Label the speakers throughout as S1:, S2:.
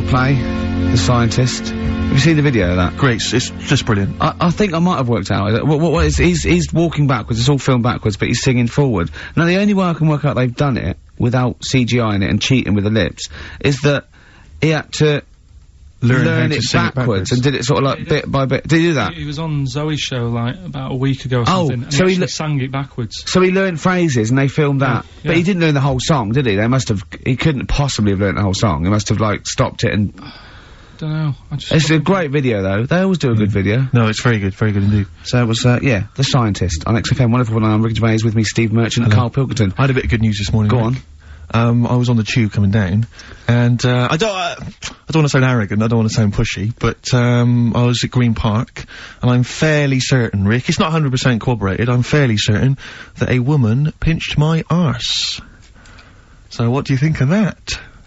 S1: play, The Scientist. Have you seen the video of that?
S2: Great, it's just brilliant.
S1: I think I might have worked out. What is, he's walking backwards, it's all filmed backwards, but he's singing forward. Now, the only way I can work out they've done it, without CGI in it and cheating with the lips, is that he had to learn it backwards and did it sort of like bit by bit. Did he do that?
S3: He was on Zoe's show, like, about a week ago or something, and so he sang it backwards.
S1: So he learned phrases and they filmed that.
S3: Yeah.
S1: But he didn't learn the whole song, did he? He couldn't possibly have learned the whole song. He must have, like, stopped it and...
S3: Don't know.
S1: It's a great video, though. They always do a good video.
S2: No, it's very good indeed.
S1: So it was, yeah, The Scientist on XFM 104.9. Ricky Gervais with me, Steve Merchant, and Carl Pilkington.
S2: I had a bit of good news this morning.
S1: Go on.
S2: I was on the tube coming down, and, I don't want to sound arrogant, I don't want to sound pushy, but, I was at Green Park, and I'm fairly certain, Rick, it's not 100% corroborated, I'm fairly certain that a woman pinched my arse. So what do you think of that?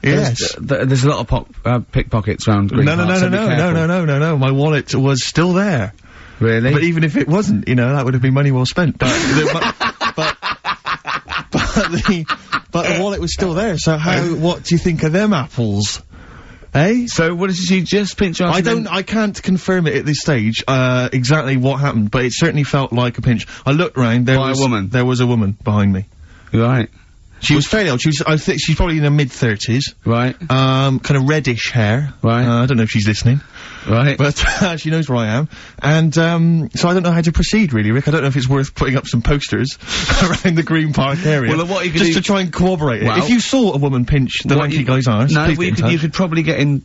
S2: Yes.
S1: There's a lot of pickpockets around Green Park.
S2: No, my wallet was still there.
S1: Really?
S2: But even if it wasn't, you know, that would have been money well spent. But but the wallet was still there, so what do you think of them apples? Eh?
S1: So what did she just pinch your arse?
S2: I can't confirm it at this stage, exactly what happened, but it certainly felt like a pinch. I looked round, there was a woman behind me.
S1: Right.
S2: She was fairly old. I think she's probably in her mid-30s.
S1: Right.
S2: Kind of reddish hair.
S1: Right.
S2: I don't know if she's listening.
S1: Right.
S2: But, she knows where I am. And, so I don't know how to proceed, really, Rick. I don't know if it's worth putting up some posters around the Green Park area.
S1: Well, what you could
S2: just to try and corroborate it. If you saw a woman pinch the lanky guy's arse,
S1: you could probably get in,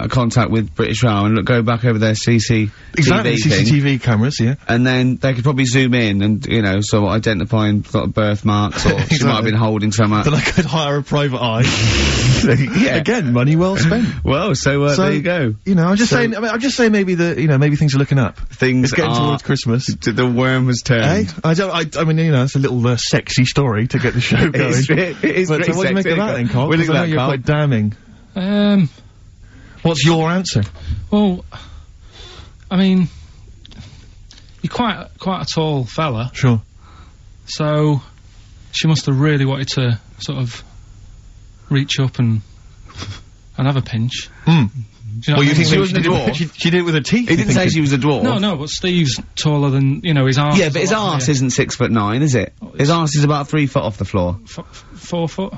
S1: contact with British Rail and go back over their CCTV
S2: CCTV cameras, yeah.
S1: And then they could probably zoom in and, you know, sort of identifying sort of birthmarks or she might have been holding something.
S2: Then I could hire a private eye. Yeah. Again, money well spent.
S1: Well, so there you go.
S2: You know, I'm just saying maybe maybe things are looking up.
S1: Things
S2: it's getting towards Christmas.
S1: The worm has turned.
S2: I mean, you know, it's a little, sexy story to get the show going.
S1: it is
S2: but
S1: pretty
S2: what do you make of that then, Carl?
S1: What do you think of that,
S2: you're
S1: Carl?
S2: quite damning. What's your answer?
S3: Well, I mean, you're quite a tall fella.
S2: Sure.
S3: So, she must have really wanted to sort of reach up and have a pinch.
S2: Hmm.
S3: Do you know
S1: you think
S3: she
S1: wasn't a dwarf?
S2: She did it with her teeth.
S1: He didn't say she was a dwarf.
S3: No, but Steve's taller than, you know, his arse.
S1: Yeah, but his arse isn't 6'9", is it? His arse is about 3 foot off the floor.
S3: 4 foot?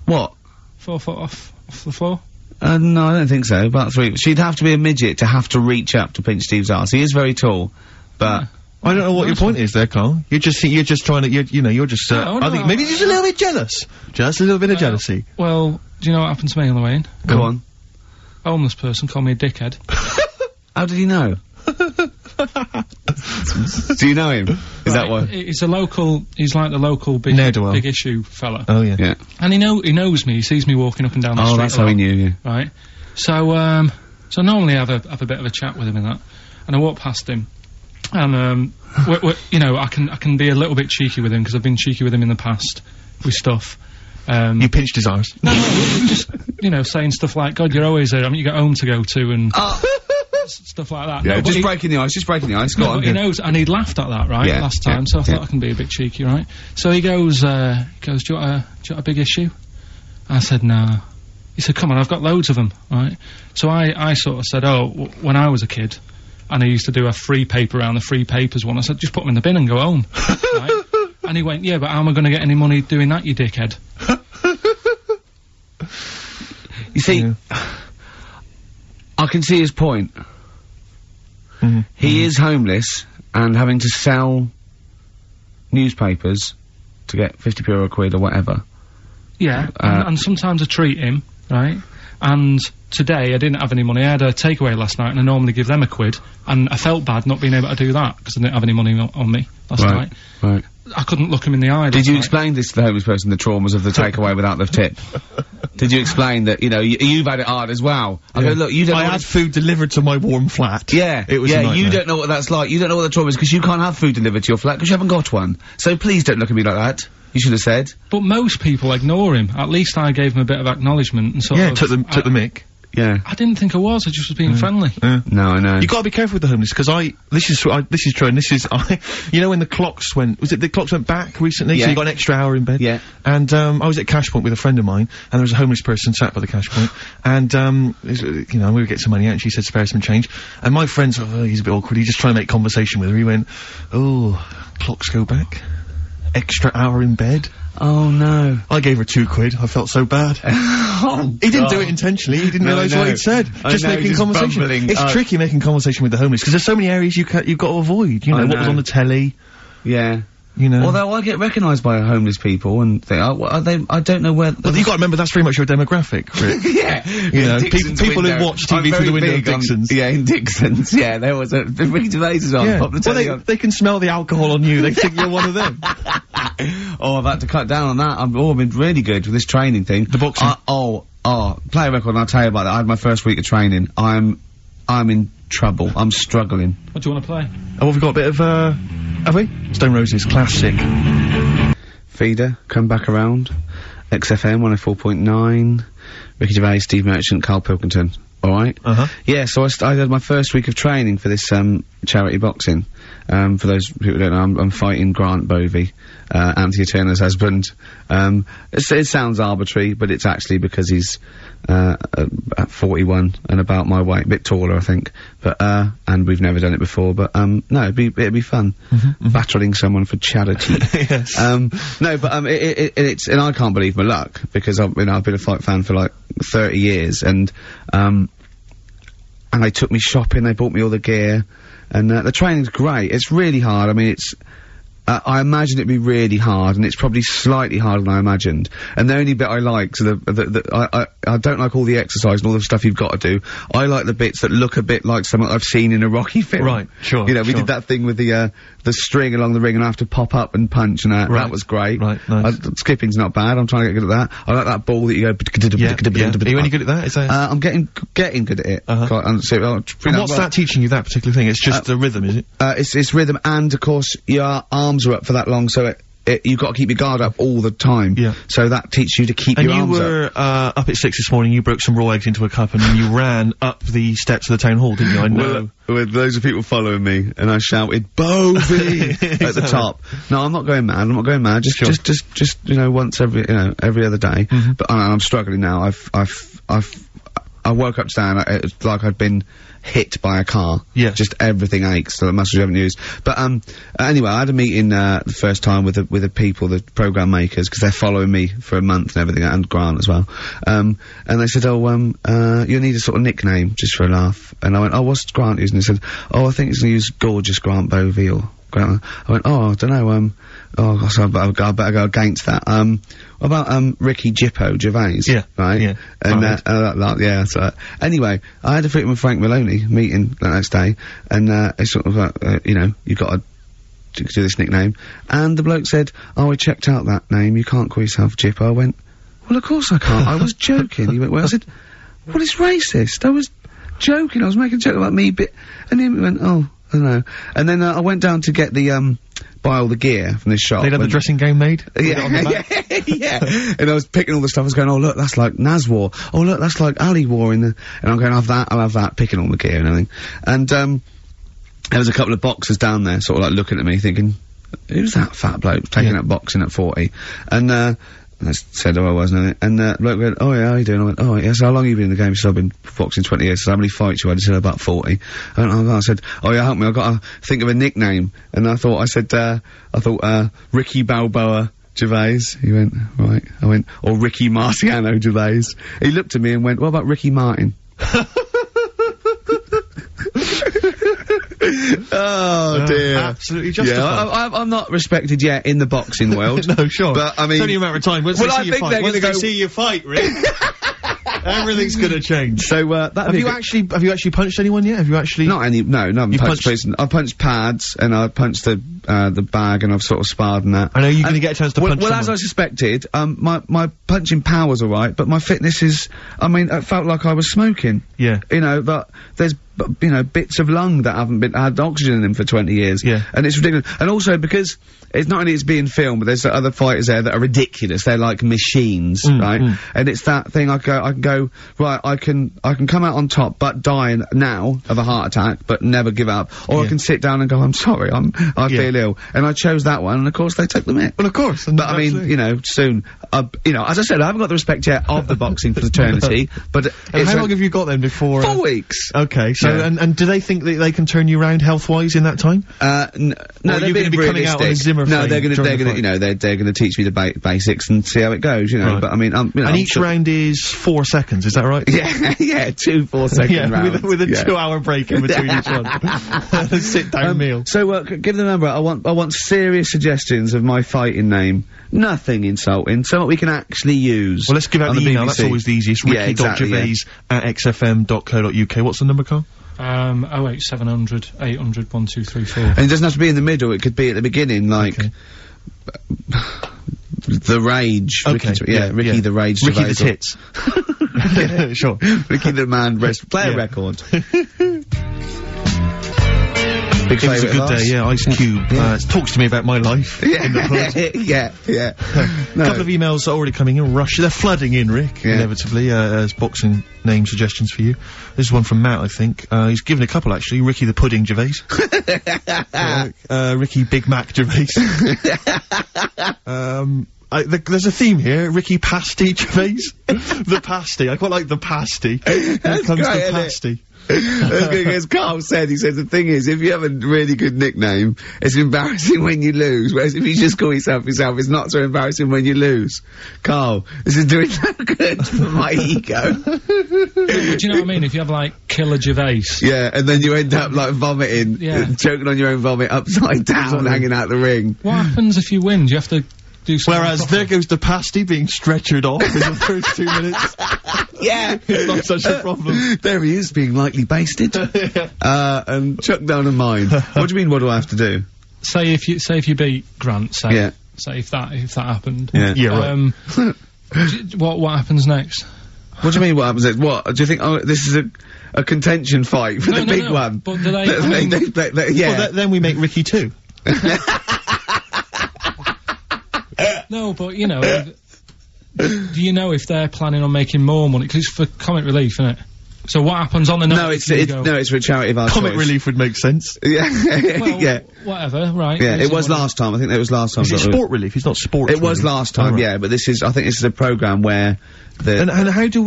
S1: What?
S3: 4 foot off the floor?
S1: No, I don't think so. About 3. She'd have to be a midget to have to reach up to pinch Steve's arse. He is very tall, but...
S2: I don't know what your point is there, Carl. You're just trying to, you're just, I think maybe just a little bit jealous. Just a little bit of jealousy.
S3: Well, do you know what happened to me on the way in?
S1: Go on.
S3: A homeless person called me a dickhead.
S1: How did he know? Do you know him? Is that why?
S3: He's like the local big issue fella.
S2: Oh, yeah.
S1: Yeah.
S3: And he knows me, he sees me walking up and down the street.
S1: Oh, that's how he knew you.
S3: Right. So normally I have a bit of a chat with him and that. And I walk past him. And, you know, I can be a little bit cheeky with him, because I've been cheeky with him in the past, with stuff.
S2: You pinched his arse?
S3: No, just, you know, saying stuff like, God, you're always there, you got home to go to, and stuff like that.
S1: Yeah,
S3: no,
S1: just breaking the ice, go on.
S3: But he knows, and he'd laughed at that, right, last time, so I thought I can be a bit cheeky, right? So he goes, do you want a big issue? I said, no. He said, come on, I've got loads of them, right? So I sort of said, when I was a kid, and I used to do a free paper around the free papers one, I said, just put them in the bin and go home, right? And he went, yeah, but how am I going to get any money doing that, you dickhead?
S1: You see, I can see his point. He is homeless and having to sell newspapers to get 50p or a quid or whatever.
S3: Yeah, and sometimes I treat him, right? And today I didn't have any money. I had a takeaway last night, and I normally give them a quid, and I felt bad not being able to do that, because I didn't have any money on me last night.
S1: Right.
S3: I couldn't look him in the eye.
S1: Did you explain this to the homeless person, the traumas of the takeaway without the tip? Did you explain that, you know, you've had it hard as well? I go, look, you don't
S2: I had food delivered to my warm flat.
S1: Yeah.
S2: It was a nightmare.
S1: You don't know what that's like. You don't know what the trauma is, because you can't have food delivered to your flat, because you haven't got one. So please don't look at me like that. You should have said.
S3: But most people ignore him. At least I gave him a bit of acknowledgement and sort of...
S2: took the mick.
S1: Yeah.
S3: I didn't think I was. I just was being friendly.
S2: Yeah.
S1: No, I know.
S2: You gotta be careful with the homeless, because this is true, and this is, you know when the clocks went back recently?
S1: Yeah.
S2: So you got an extra hour in bed?
S1: Yeah.
S2: And, I was at Cash Point with a friend of mine, and there was a homeless person sat by the Cash Point, and, you know, we would get some money out, and she said, spare some change. And my friend's, he's a bit awkward, he's just trying to make conversation with her. He went, oh, clocks go back? Extra hour in bed?
S1: Oh no.
S2: I gave her £2. I felt so bad. He didn't do it intentionally. He didn't realise what he'd said. Just making conversation. It's tricky making conversation with the homeless, because there's so many areas you've got to avoid. You know, what was on the telly.
S1: Yeah.
S2: You know.
S1: Although I get recognised by homeless people, and I don't know where.
S2: Well, you got to remember that's very much your demographic, Rick.
S1: Yeah.
S2: You know, people who watch TV through the window of Dixon's.
S1: Yeah, in Dixon's. Yeah, there was a Ricky Gervais as well.
S2: Yeah. Well, they can smell the alcohol on you. They think you're one of them.
S1: Oh, I've had to cut down on that. I've been really good with this training thing.
S2: The boxing.
S1: Play a record and I'll tell you about that. I had my first week of training. I'm in trouble. I'm struggling.
S3: What do you want to play?
S2: Oh, we've got a bit of, have we? Stone Roses, classic.
S1: Feeder, come back around. XFM 104.9. Ricky Gervais, Steve Merchant, Carl Pilkington. Alright? Yeah, so I had my first week of training for this, charity boxing. For those who don't know, I'm fighting Grant Bovey, Anthea Turner's husband. It sounds arbitrary, but it's actually because he's, at 41 and about my weight, a bit taller, I think. But, and we've never done it before, but, no, it'd be fun. Battling someone for charity.
S2: Yes.
S1: No, but, it's, and I can't believe my luck, because I've been a fight fan for like 30 years, and they took me shopping, they bought me all the gear, and, the training's great. It's really hard. I mean, it's, I imagine it'd be really hard, and it's probably slightly harder than I imagined. And the only bit I like, so I don't like all the exercise and all the stuff you've got to do. I like the bits that look a bit like something I've seen in a Rocky film.
S2: Right, sure.
S1: You know, we did that thing with the string along the ring, and I have to pop up and punch, and that was great.
S2: Right, nice.
S1: Skipping's not bad. I'm trying to get good at that. I like that ball that you go.
S2: Are you any good at that? Is that?
S1: I'm getting good at it.
S2: And what's that teaching you, that particular thing? It's just the rhythm, is it?
S1: It's rhythm, and of course your arms are up for that long, so you've got to keep your guard up all the time.
S2: Yeah.
S1: So that teaches you to keep your arms up.
S2: And you were, up at 6 this morning, you broke some raw eggs into a cup, and then you ran up the steps of the town hall, didn't you? I know.
S1: With loads of people following me, and I shouted, Bovey! at the top. No, I'm not going mad. Just, you know, once every other day. But I'm struggling now. I woke up today, and it's like I'd been hit by a car.
S2: Yeah.
S1: Just everything aches, so the muscles you haven't used. But, anyway, I had a meeting, the first time with the people, the program makers, because they're following me for a month and everything, and Grant as well. And they said, you need a sort of nickname, just for a laugh. And I went, what's Grant using? They said, I think he's gonna use Gorgeous Grant Bovey, or Grant. I went, I don't know, so I better go against that. What about, Ricky Jippo Gervais?
S2: Yeah.
S1: Right?
S2: Yeah.
S1: And, yeah, so, anyway, I had a freaking with Frank Maloney meeting the next day, and, it's sort of like, you know, you've got to do this nickname, and the bloke said, we checked out that name, you can't call yourself Jippo. I went, well, of course I can't, I was joking. He went, well, I said, well, it's racist, I was joking, I was making a joke about me, and he went, I don't know. And then, I went down to get the, buy all the gear from this shop.
S2: They'd have the dressing gown made?
S1: Yeah. And I was picking all the stuff, I was going, look, that's like Naz wore. Oh, look, that's like Ali wore in the... And I'm going, I'll have that, picking all the gear and everything. And, there was a couple of boxers down there, sort of like looking at me, thinking, who's that fat bloke taking up boxing at 40? And, I said, I wasn't. And, bloke went, yeah, how you doing? I went, yeah, so how long have you been in the game? He said, I've been boxing 20 years. So how many fights you had? He said, about 40. I said, yeah, help me, I've got to think of a nickname. And I thought, Ricky Balboa Gervais. He went, right. I went, or Ricky Marciano Gervais. He looked at me and went, what about Ricky Martin? Oh dear.
S2: Absolutely justified.
S1: Yeah, I'm not respected yet in the boxing world.
S2: No, sure.
S1: But I mean,
S2: it's only a matter of time. Once they see you fight, Rick, everything's gonna change. So, have you actually punched anyone yet? Have you actually?
S1: Not any. No, I've punched pads, and I punched the the bag, and I've sort of sparred and that.
S2: I know you're going to get a chance to punch
S1: Well, as I suspected, my punching power's alright, but my fitness is, I mean, it felt like I was smoking.
S2: Yeah.
S1: You know, that there's, you know, bits of lung that haven't had oxygen in them for 20 years.
S2: Yeah.
S1: And it's ridiculous. And also because it's not only it's being filmed, but there's other fighters there that are ridiculous. They're like machines, right? And it's that thing I can go, right, I can come out on top, but die now of a heart attack, but never give up. Or I can sit down and go, I'm sorry, I feel ill. And I chose that one, and of course they took the mick.
S2: Well, of course.
S1: But I mean, you know, soon, you know, as I said, I haven't got the respect yet of the boxing fraternity, but
S2: and how long have you got then before?
S1: 4 weeks.
S2: Okay, so, and do they think that they can turn you around health-wise in that time?
S1: No, they're
S2: going to be coming out on a Zimmer
S1: No, they're gonna, you know, they're gonna teach me the basics and see how it goes, you know, but I mean, you know,
S2: and each round is 4 seconds, is that right?
S1: Yeah, yeah, 2 4-second rounds.
S2: With a 2-hour break in between each one. Sit down meal.
S1: So, give them a number. I want serious suggestions of my fighting name. Nothing insulting, something we can actually use.
S2: Well, let's give out the email, that's always the easiest.
S1: Ricky.Gervais
S2: @xfm.co.uk. What's the number, Carl?
S3: 08700 800 1234.
S1: And it doesn't have to be in the middle, it could be at the beginning, like, The Rage.
S2: Okay.
S1: Ricky the Rage.
S2: Ricky the Tits. Yeah, sure.
S1: Ricky the Man, play a record. Big
S2: it was a good day, yeah. Ice Cube talks to me about my life.
S1: Yeah,
S2: in the pub.
S1: yeah.
S2: A couple of emails are already coming in. They're flooding in, Rick, inevitably, as boxing name suggestions for you. This is one from Matt, I think. He's given a couple, actually. Ricky the Pudding Gervais. Ricky Big Mac Gervais. There's a theme here. Ricky Pasty Gervais. The pasty. I quite like the pasty. Here comes the pasty.
S1: As Carl said, he said the thing is, if you have a really good nickname, it's embarrassing when you lose, whereas if you just call yourself, it's not so embarrassing when you lose. Carl, this is doing no good for my ego.
S3: Do you know what I mean? If you have, like, Killer Gervais.
S1: Yeah, and then you end up, like, vomiting, choking on your own vomit upside down, hanging out the ring.
S3: What happens if you win? Do you have to do something
S2: Whereas there goes the pasty being stretchered off in the first 2 minutes.
S1: Yeah.
S2: It's not such a problem.
S1: There he is, being lightly basted. And chucked down a mine. What do you mean, what do I have to do?
S3: Say if you beat Grant, say if that happened.
S2: Yeah, right.
S3: What happens next?
S1: What do you mean, what happens next? What? Do you think, this is a contention fight for the big one?
S3: But do they,
S2: Well, then we make Ricky 2.
S3: No, but, you know, do you know if they're planning on making more money? Because it's for comic relief, isn't it? So what happens on the night?
S1: No, it's for a charity of our
S2: Comic
S1: choice.
S2: relief would make sense.
S1: Yeah.
S3: Well, whatever, right.
S1: Yeah, it was last time. I think that was last time.
S2: Is it sport relief? It's not sports
S1: It was last time, yeah, but I think this is a programme where
S2: And how do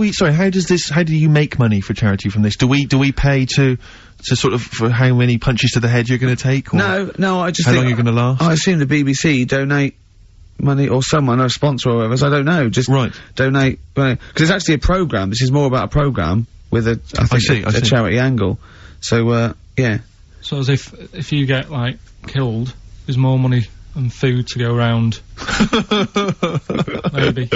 S2: you make money for charity from this? Do we pay to sort of, for how many punches to the head you're gonna take? Or
S1: no, I just
S2: how
S1: think
S2: long you're gonna last?
S1: I assume the BBC donate money, or someone, or a sponsor or whatever, so I don't know, just donate, because it's actually a programme, this is more about a programme with a charity angle, so, yeah.
S3: So as if you get, like, killed, there's more money and food to go around. Maybe.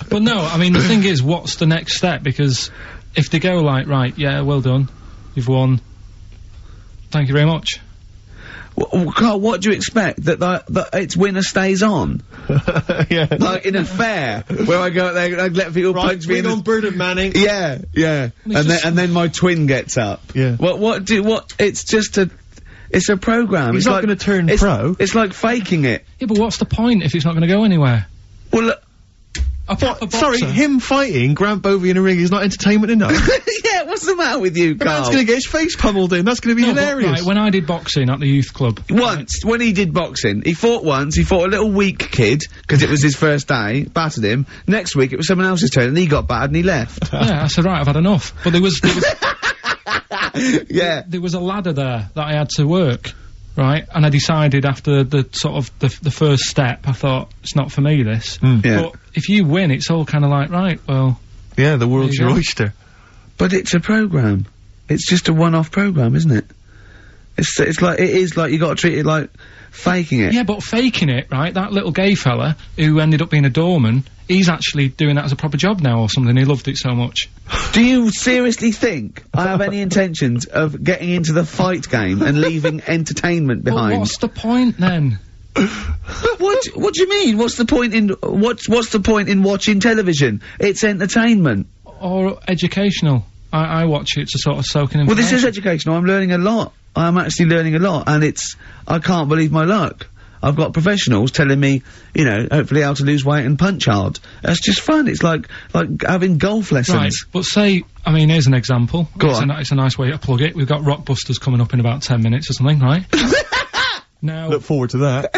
S3: But no, I mean, the thing is, what's the next step? Because if they go like, right, yeah, well done, you've won, thank you very much.
S1: Carl, what do you expect? That it's winner stays on?
S2: Yeah.
S1: Like in a fair, where I go out there and I let people punch me in
S2: on Bird of Manning.
S1: Yeah. And then my twin gets up.
S2: Yeah.
S1: It's just it's a programme.
S2: He's not gonna turn pro.
S1: It's like faking it.
S3: Yeah, but what's the point if it's not gonna go anywhere?
S1: Well, look.
S2: Sorry, him fighting Grant Bovey in a ring is not entertainment enough.
S1: Yeah, what's the matter with you, Carl?
S2: The man's gonna get his face pummeled in, that's gonna be hilarious.
S3: Right, when I did boxing at the youth club.
S1: When he did boxing, he fought once, he fought a little weak kid, because it was his first day, battered him. Next week it was someone else's turn, and he got battered and he left.
S3: Yeah, I said, right, I've had enough. But there was
S1: yeah.
S3: There was a ladder there that I had to work. Right, and I decided after the sort of the first step, I thought, it's not for me, this.
S1: Yeah.
S3: But if you win, it's all kind of like, right, well...
S2: Yeah, the world's your oyster.
S1: But it's a programme. It's just a one-off programme, isn't it? It's like, it is like, you gotta treat it like faking it.
S3: Yeah, but faking it, right, that little gay fella, who ended up being a doorman, he's actually doing that as a proper job now or something. He loved it so much.
S1: Do you seriously think I have any intentions of getting into the fight game and leaving entertainment behind?
S3: Well, what's the point then?
S1: What do you mean? What's the point in what's the point in watching television? It's entertainment.
S3: Or educational. I watch it to sort of soak in information.
S1: Well, this is educational. I'm learning a lot. I'm actually learning a lot, and I can't believe my luck. I've got professionals telling me, you know, hopefully how to lose weight and punch hard. That's just fun. It's like having golf lessons.
S3: Right, but say, I mean, here's an example.
S1: Go on.
S3: It's a nice way to plug it. We've got Rockbusters coming up in about 10 minutes or something, right? Now,
S2: look forward to that.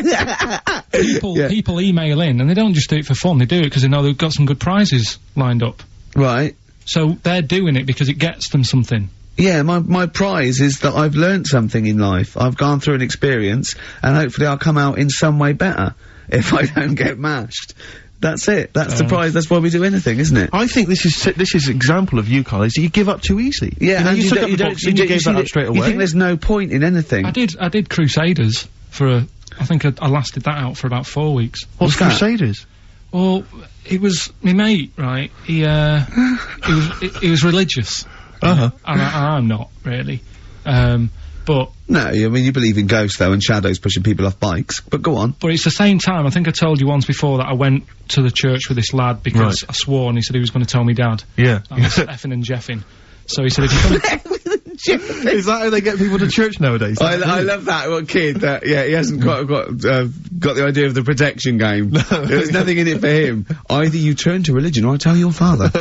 S3: People email in, and they don't just do it for fun. They do it because they know they've got some good prizes lined up.
S1: Right.
S3: So they're doing it because it gets them something.
S1: Yeah, my prize is that I've learnt something in life. I've gone through an experience, and hopefully I'll come out in some way better if I don't get mashed. That's it. That's the prize. That's why we do anything, isn't it?
S2: I think this is example of you, Carl, is that you give up too easily.
S1: Yeah,
S2: you know,
S1: and
S2: you took up the boxing, you gave that up straight away.
S1: You think there's no point in anything?
S3: I did Crusaders for I think I lasted that out for about 4 weeks.
S2: What's Crusaders?
S3: Well, it was my mate, right? He was religious.
S2: And
S3: I'm not really. But
S1: no, I mean you believe in ghosts though and shadows pushing people off bikes. But go on.
S3: But it's the same time. I think I told you once before that I went to the church with this lad because I swore, and he said he was going to tell me dad.
S2: Yeah.
S3: I was effing and jeffing. So he said, if you come.
S2: Is that how they get people to church nowadays?
S1: I love that little kid that, yeah, he hasn't got the idea of the protection game. There's nothing in it for him. Either you turn to religion or I tell your father.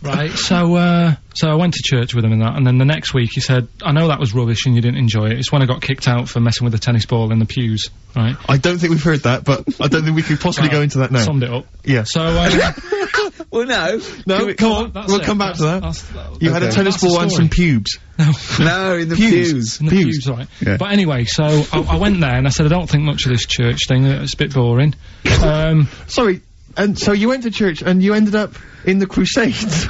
S3: Right, so I went to church with him and that, and then the next week he said, I know that was rubbish and you didn't enjoy it. It's when I got kicked out for messing with a tennis ball in the pews, right?
S2: I don't think we've heard that, but I don't think we could possibly go into that now.
S3: Summed it up.
S2: Yeah.
S3: So,
S1: well, no,
S2: come on, we'll come back to that. You had a tennis ball and some pubes.
S1: No, in the pews.
S3: In the pews, right.
S1: Yeah.
S3: But anyway, so I went there and I said, I don't think much of this church thing, it's a bit boring.
S2: Sorry, and so you went to church and you ended up in the Crusades?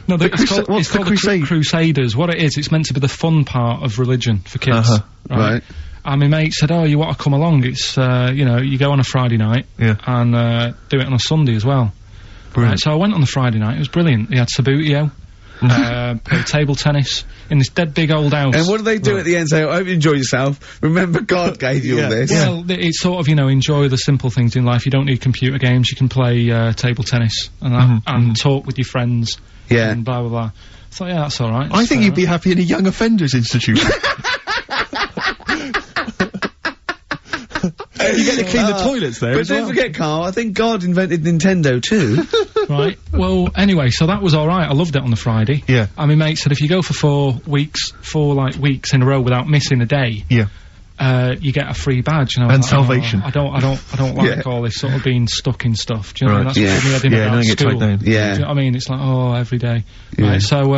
S3: No, it's called the Crusaders. What it is, it's meant to be the fun part of religion for kids.
S1: Right.
S3: And my mate said, oh, you want to come along? It's, you know, you go on a Friday night and do it on a Sunday as well. Right, so I went on the Friday night, it was brilliant. They had Sabutio, played table tennis in this dead big old house.
S1: And what do they do at the end? Say, I hope you enjoy yourself. Remember God gave you all this.
S3: Well, it's sort of, you know, enjoy the simple things in life. You don't need computer games, you can play table tennis and that, and talk with your friends.
S1: Yeah.
S3: And blah, blah, blah. I thought, yeah, that's alright.
S2: I think you'd be happy in a young offenders institution. You get to clean the toilets there
S1: But don't forget, Carl, I think God invented Nintendo too.
S3: Right. Well, anyway, so that was alright. I loved it on the Friday.
S2: Yeah.
S3: And my mate said if you go for 4 weeks in a row without missing a day, you get a free badge. And,
S2: and salvation.
S3: Oh, I don't like all this sort of being stuck in stuff. Do you know what I mean? That's what me about school.
S2: Down.
S3: Yeah. Do you know what I mean? It's like, oh, every day. Yeah. Right, so,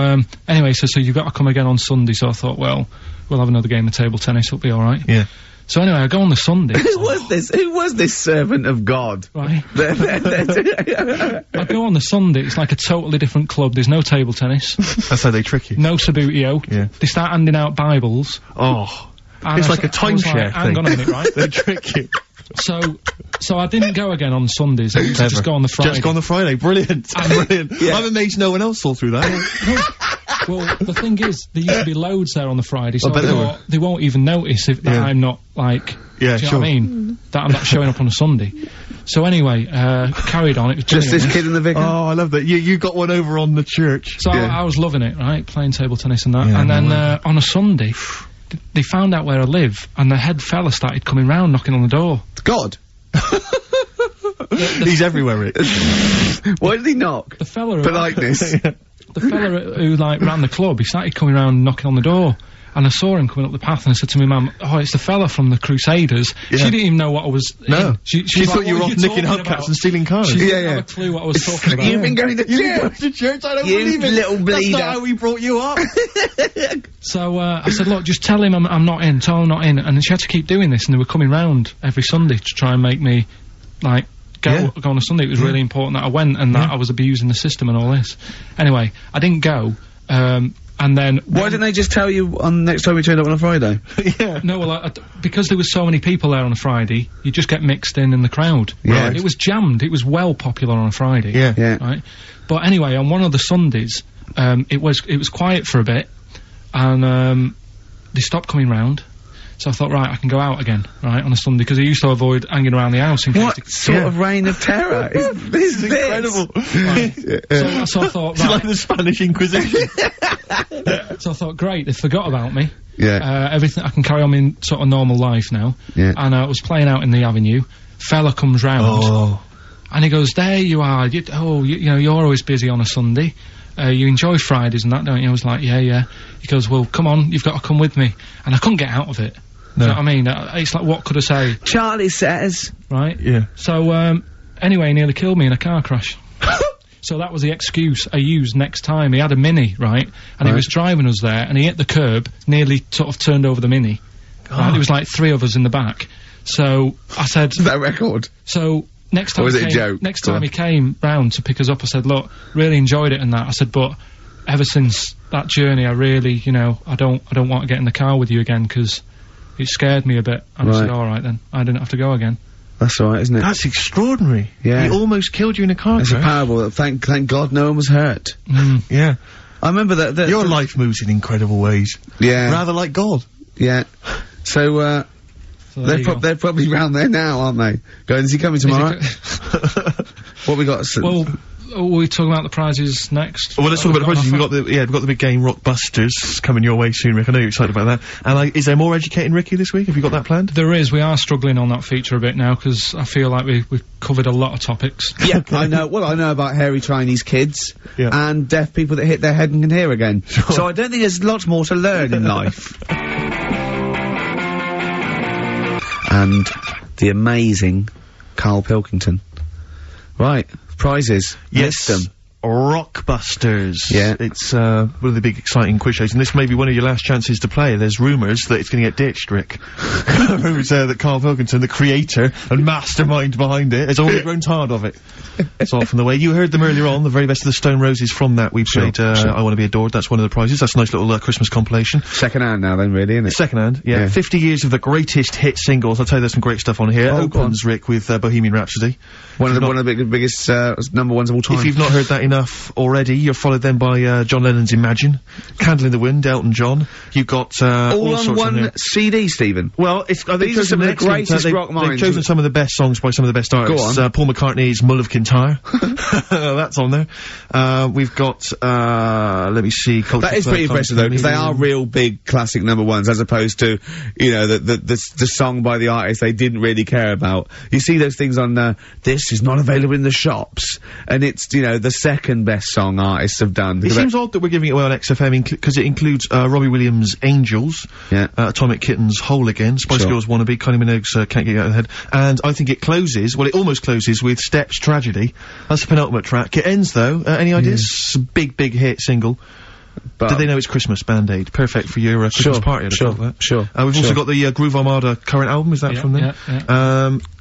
S3: anyway, so you've got to come again on Sunday, so I thought, well, we'll have another game of table tennis, it'll be alright.
S2: Yeah.
S3: So anyway, I go on the Sunday.
S1: Who was this servant of God?
S3: Right. I go on the Sunday, it's like a totally different club, there's no table tennis.
S2: That's how they trick you.
S3: No Sabutio.
S2: Yeah.
S3: They start handing out Bibles.
S2: Oh. It's like a timeshare thing.
S3: Hang on a minute, right?
S2: They trick you.
S3: So I didn't go again on Sundays, I used to just go on the Friday.
S2: Just go on the Friday, brilliant. Brilliant.
S1: Yeah.
S2: I'm amazed no one else saw through that.
S3: Well, the thing is, there used to be loads there on the Friday, so they won't even notice that I'm not, like, do you know what I mean? That I'm not showing up on a Sunday. So anyway, carried on, it was
S1: just this kid in the vicar?
S2: Oh, I love that. You got one over on the church.
S3: So I was loving it, right, playing table tennis and that, and then on a Sunday, they found out where I live, and the head fella started coming round, knocking on the door.
S1: God!
S2: He's everywhere, Rick.
S1: Why did he knock?
S3: The fella...
S1: Politeness.
S3: The fella who, like, ran the club, he started coming around knocking on the door. And I saw him coming up the path, and I said to my mum, oh, it's the fella from the Crusaders. Yeah. She didn't even know what I was in. She
S2: thought
S3: like,
S2: you were off nicking hubcaps and stealing cars.
S3: She didn't have a clue what I was talking about.
S1: You've been going to church!
S2: You've been going to church? I don't believe it!
S1: Little bleeder.
S2: That's not how we brought you up!
S3: So, I said, look, just tell him I'm not in, tell him I'm not in. And she had to keep doing this, and they were coming round every Sunday to try and make me, like, go on a Sunday. It was really important that I went, and that I was abusing the system and all this. Anyway, I didn't go, and And then...
S1: Why didn't they just tell you on next time we turned up on a Friday?
S2: Yeah.
S3: No, well, because there was so many people there on a Friday, you just get mixed in the crowd.
S1: Yeah.
S3: Right? It was jammed. It was well popular on a Friday.
S2: Yeah.
S1: Yeah.
S3: Right? But anyway, on one of the Sundays, it was quiet for a bit, and they stopped coming round. So I thought, right, I can go out again, right, on a Sunday, because I used to avoid hanging around the house in case...
S1: What sort of reign of terror is this?
S2: Incredible.
S3: Right. So I thought,
S2: It's like the Spanish Inquisition.
S3: So I thought, great, they forgot about me.
S1: Yeah.
S3: Everything, I can carry on in sort of normal life now.
S1: Yeah.
S3: And I was playing out in the avenue. Fella comes round.
S2: Oh.
S3: And he goes, there you are. You know, you're always busy on a Sunday. You enjoy Fridays and that, don't you? I was like, yeah. He goes, well, come on, you've got to come with me. And I couldn't get out of it.
S2: No.
S3: You know what I mean? It's like, what could I say?
S1: Charlie says.
S3: Right?
S2: Yeah.
S3: So, anyway, he nearly killed me in a car crash. So that was the excuse I used next time. He had a Mini, right? And he was driving us there, and he hit the curb, nearly sort of turned over the Mini. Right? There was like 3 of us in the back. So I said...
S1: Is that a record?
S3: So next time
S1: Or was it a joke?
S3: Next time he came round to pick us up, I said, look, really enjoyed it and that. I said, but ever since that journey, I really, you know, I don't want to get in the car with you again, because it scared me a bit. And I said, all right then, I didn't have to go again.
S1: That's all right, isn't it?
S2: That's extraordinary.
S1: Yeah.
S2: He almost killed you in a car
S1: It's a
S2: crash.
S1: parable that thank God no one was hurt.
S2: Yeah.
S1: I remember that...
S2: Your life moves in incredible ways.
S1: Yeah.
S2: Rather like God.
S1: Yeah. So,
S3: So there you go.
S1: they're probably round there now, aren't they? Going, is he coming tomorrow? What we got?
S3: Well, are we talking about the prizes next?
S2: Well, let's talk about the prizes. We've got the big game Rockbusters coming your way soon, Rick. I know you're excited about that. And is there more Educating Ricky this week? Have you got that planned?
S3: There is. We are struggling on that feature a bit now, because I feel like we've covered a lot of topics.
S1: Yeah, I know. Well, I know about hairy Chinese kids and deaf people that hit their head and can hear again. So I don't think there's lots more to learn in life. And the amazing Carl Pilkington. Right, prizes.
S2: Yes.
S1: List them.
S2: Rockbusters.
S1: Yeah.
S2: It's one of the big exciting quiz shows, and this may be one of your last chances to play. There's rumours that it's going to get ditched, Rick. Rumours that Carl Pilkington, the creator and mastermind behind it, has already grown tired of it. It's off and the way. You heard them earlier on, the very best of the Stone Roses. From that we played I Want to Be Adored. That's one of the prizes. That's a nice little Christmas compilation.
S1: Second hand now then, really, isn't it?
S2: Second hand, yeah. 50 years of the greatest hit singles. I'll tell you there's some great stuff on here. Opens, Rick, with Bohemian Rhapsody.
S1: One of the biggest number ones of all time.
S2: If you've not heard that enough already, you're followed then by John Lennon's Imagine, Candle in the Wind, Elton John. You've got all
S1: on one CD, Stephen.
S2: Well, these are some of the greatest
S1: rock minds.
S2: They've chosen some of the best songs by some of the best artists.
S1: Go on.
S2: Paul McCartney's Mull of Kintyre. That's on there. We've got let me see.
S1: That is pretty impressive though, because they are real big classic number ones, as opposed to, you know, the song by the artist they didn't really care about. You see those things on this is not available in the shops, and it's, you know, the second best song artists have done.
S2: It seems odd that we're giving it away on XFM because it includes Robbie Williams' Angels, Atomic Kitten's Whole Again, Spice Girls Wannabe, Kylie Minogue's Can't Get You Out of the Head, and I think it closes, well, it almost closes with Steps Tragedy. That's the penultimate track. It ends though, any ideas? It's a big hit single. But do they know it's Christmas, Band-Aid? Perfect for your Christmas party, I'd have thought that. We've also got the Groove Armada current album, is that from there?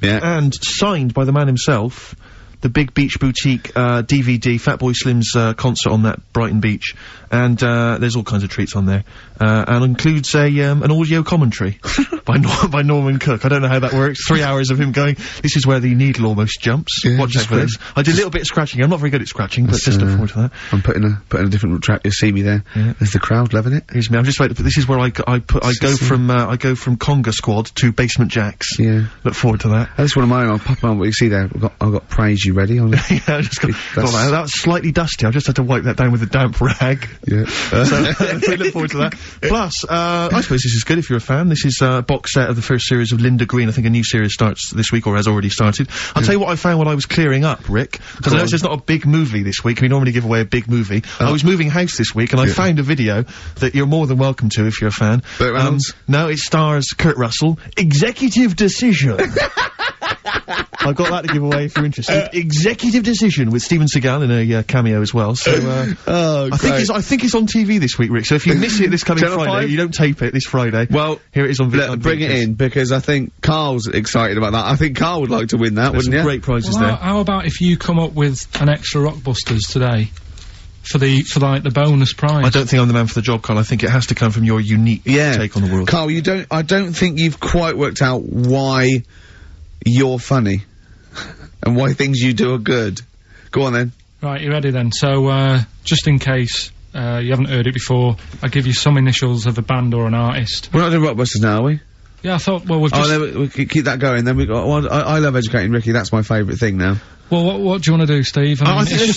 S2: And signed by the man himself, the Big Beach Boutique DVD, Fatboy Slim's concert on that Brighton beach, and there's all kinds of treats on there, and includes an audio commentary by Norman Cook. I don't know how that works. 3 hours of him going, this is where the needle almost jumps. Watch this for this. I did a little bit of scratching. I'm not very good at scratching, but just look forward to that.
S1: I'm putting a different track. You'll see me there. There's the crowd loving it.
S2: Here's me. I'm just waiting. This is where I go from Conga Squad to Basement Jacks.
S1: Yeah.
S2: Look forward to that.
S1: That's one of mine. I'll pop on what you see there. I've got Praise You ready.
S2: Yeah, I just got that was slightly dusty. I just had to wipe that down with a damp rag.
S1: Yeah.
S2: So we look forward to that. Plus, I suppose this is good if you're a fan. This is a box set of the first series of Linda Green. I think a new series starts this week, or has already started. I'll tell you what I found while I was clearing up, Rick, because I know there's not a big movie this week. We normally give away a big movie. I was moving house this week, and I found a video that you're more than welcome to if you're a fan.
S1: Burt Reynolds?
S2: No, it stars Kurt Russell. Executive Decision. I've got that to give away if you're interested. Executive Decision with Steven Seagal in a cameo as well. So I think it's on TV this week, Rick. So if you miss it this coming Friday, you don't tape it this Friday.
S1: Well,
S2: here it is on video.
S1: Bring it in, because I think Carl's excited about that. I think Carl would like to win that, wouldn't you?
S2: Great prizes
S3: well,
S2: there.
S3: How about if you come up with an extra Rockbusters today? for like the bonus prize.
S2: I don't think I'm the man for the job, Carl. I think it has to come from your unique take on the world.
S1: Carl, I don't think you've quite worked out why you're funny. And why things you do are good. Go on then.
S3: Right, you ready then? So, just in case, you haven't heard it before, I'll give you some initials of a band or an artist.
S1: We're not doing Rockbusters now, are we?
S3: Yeah, I thought, well, we've just...
S1: Oh, then we keep that going, then we got... Well, I love Educating Ricky, that's my favourite thing now.
S3: Well, what do you want to do, Steve?
S2: Let's hear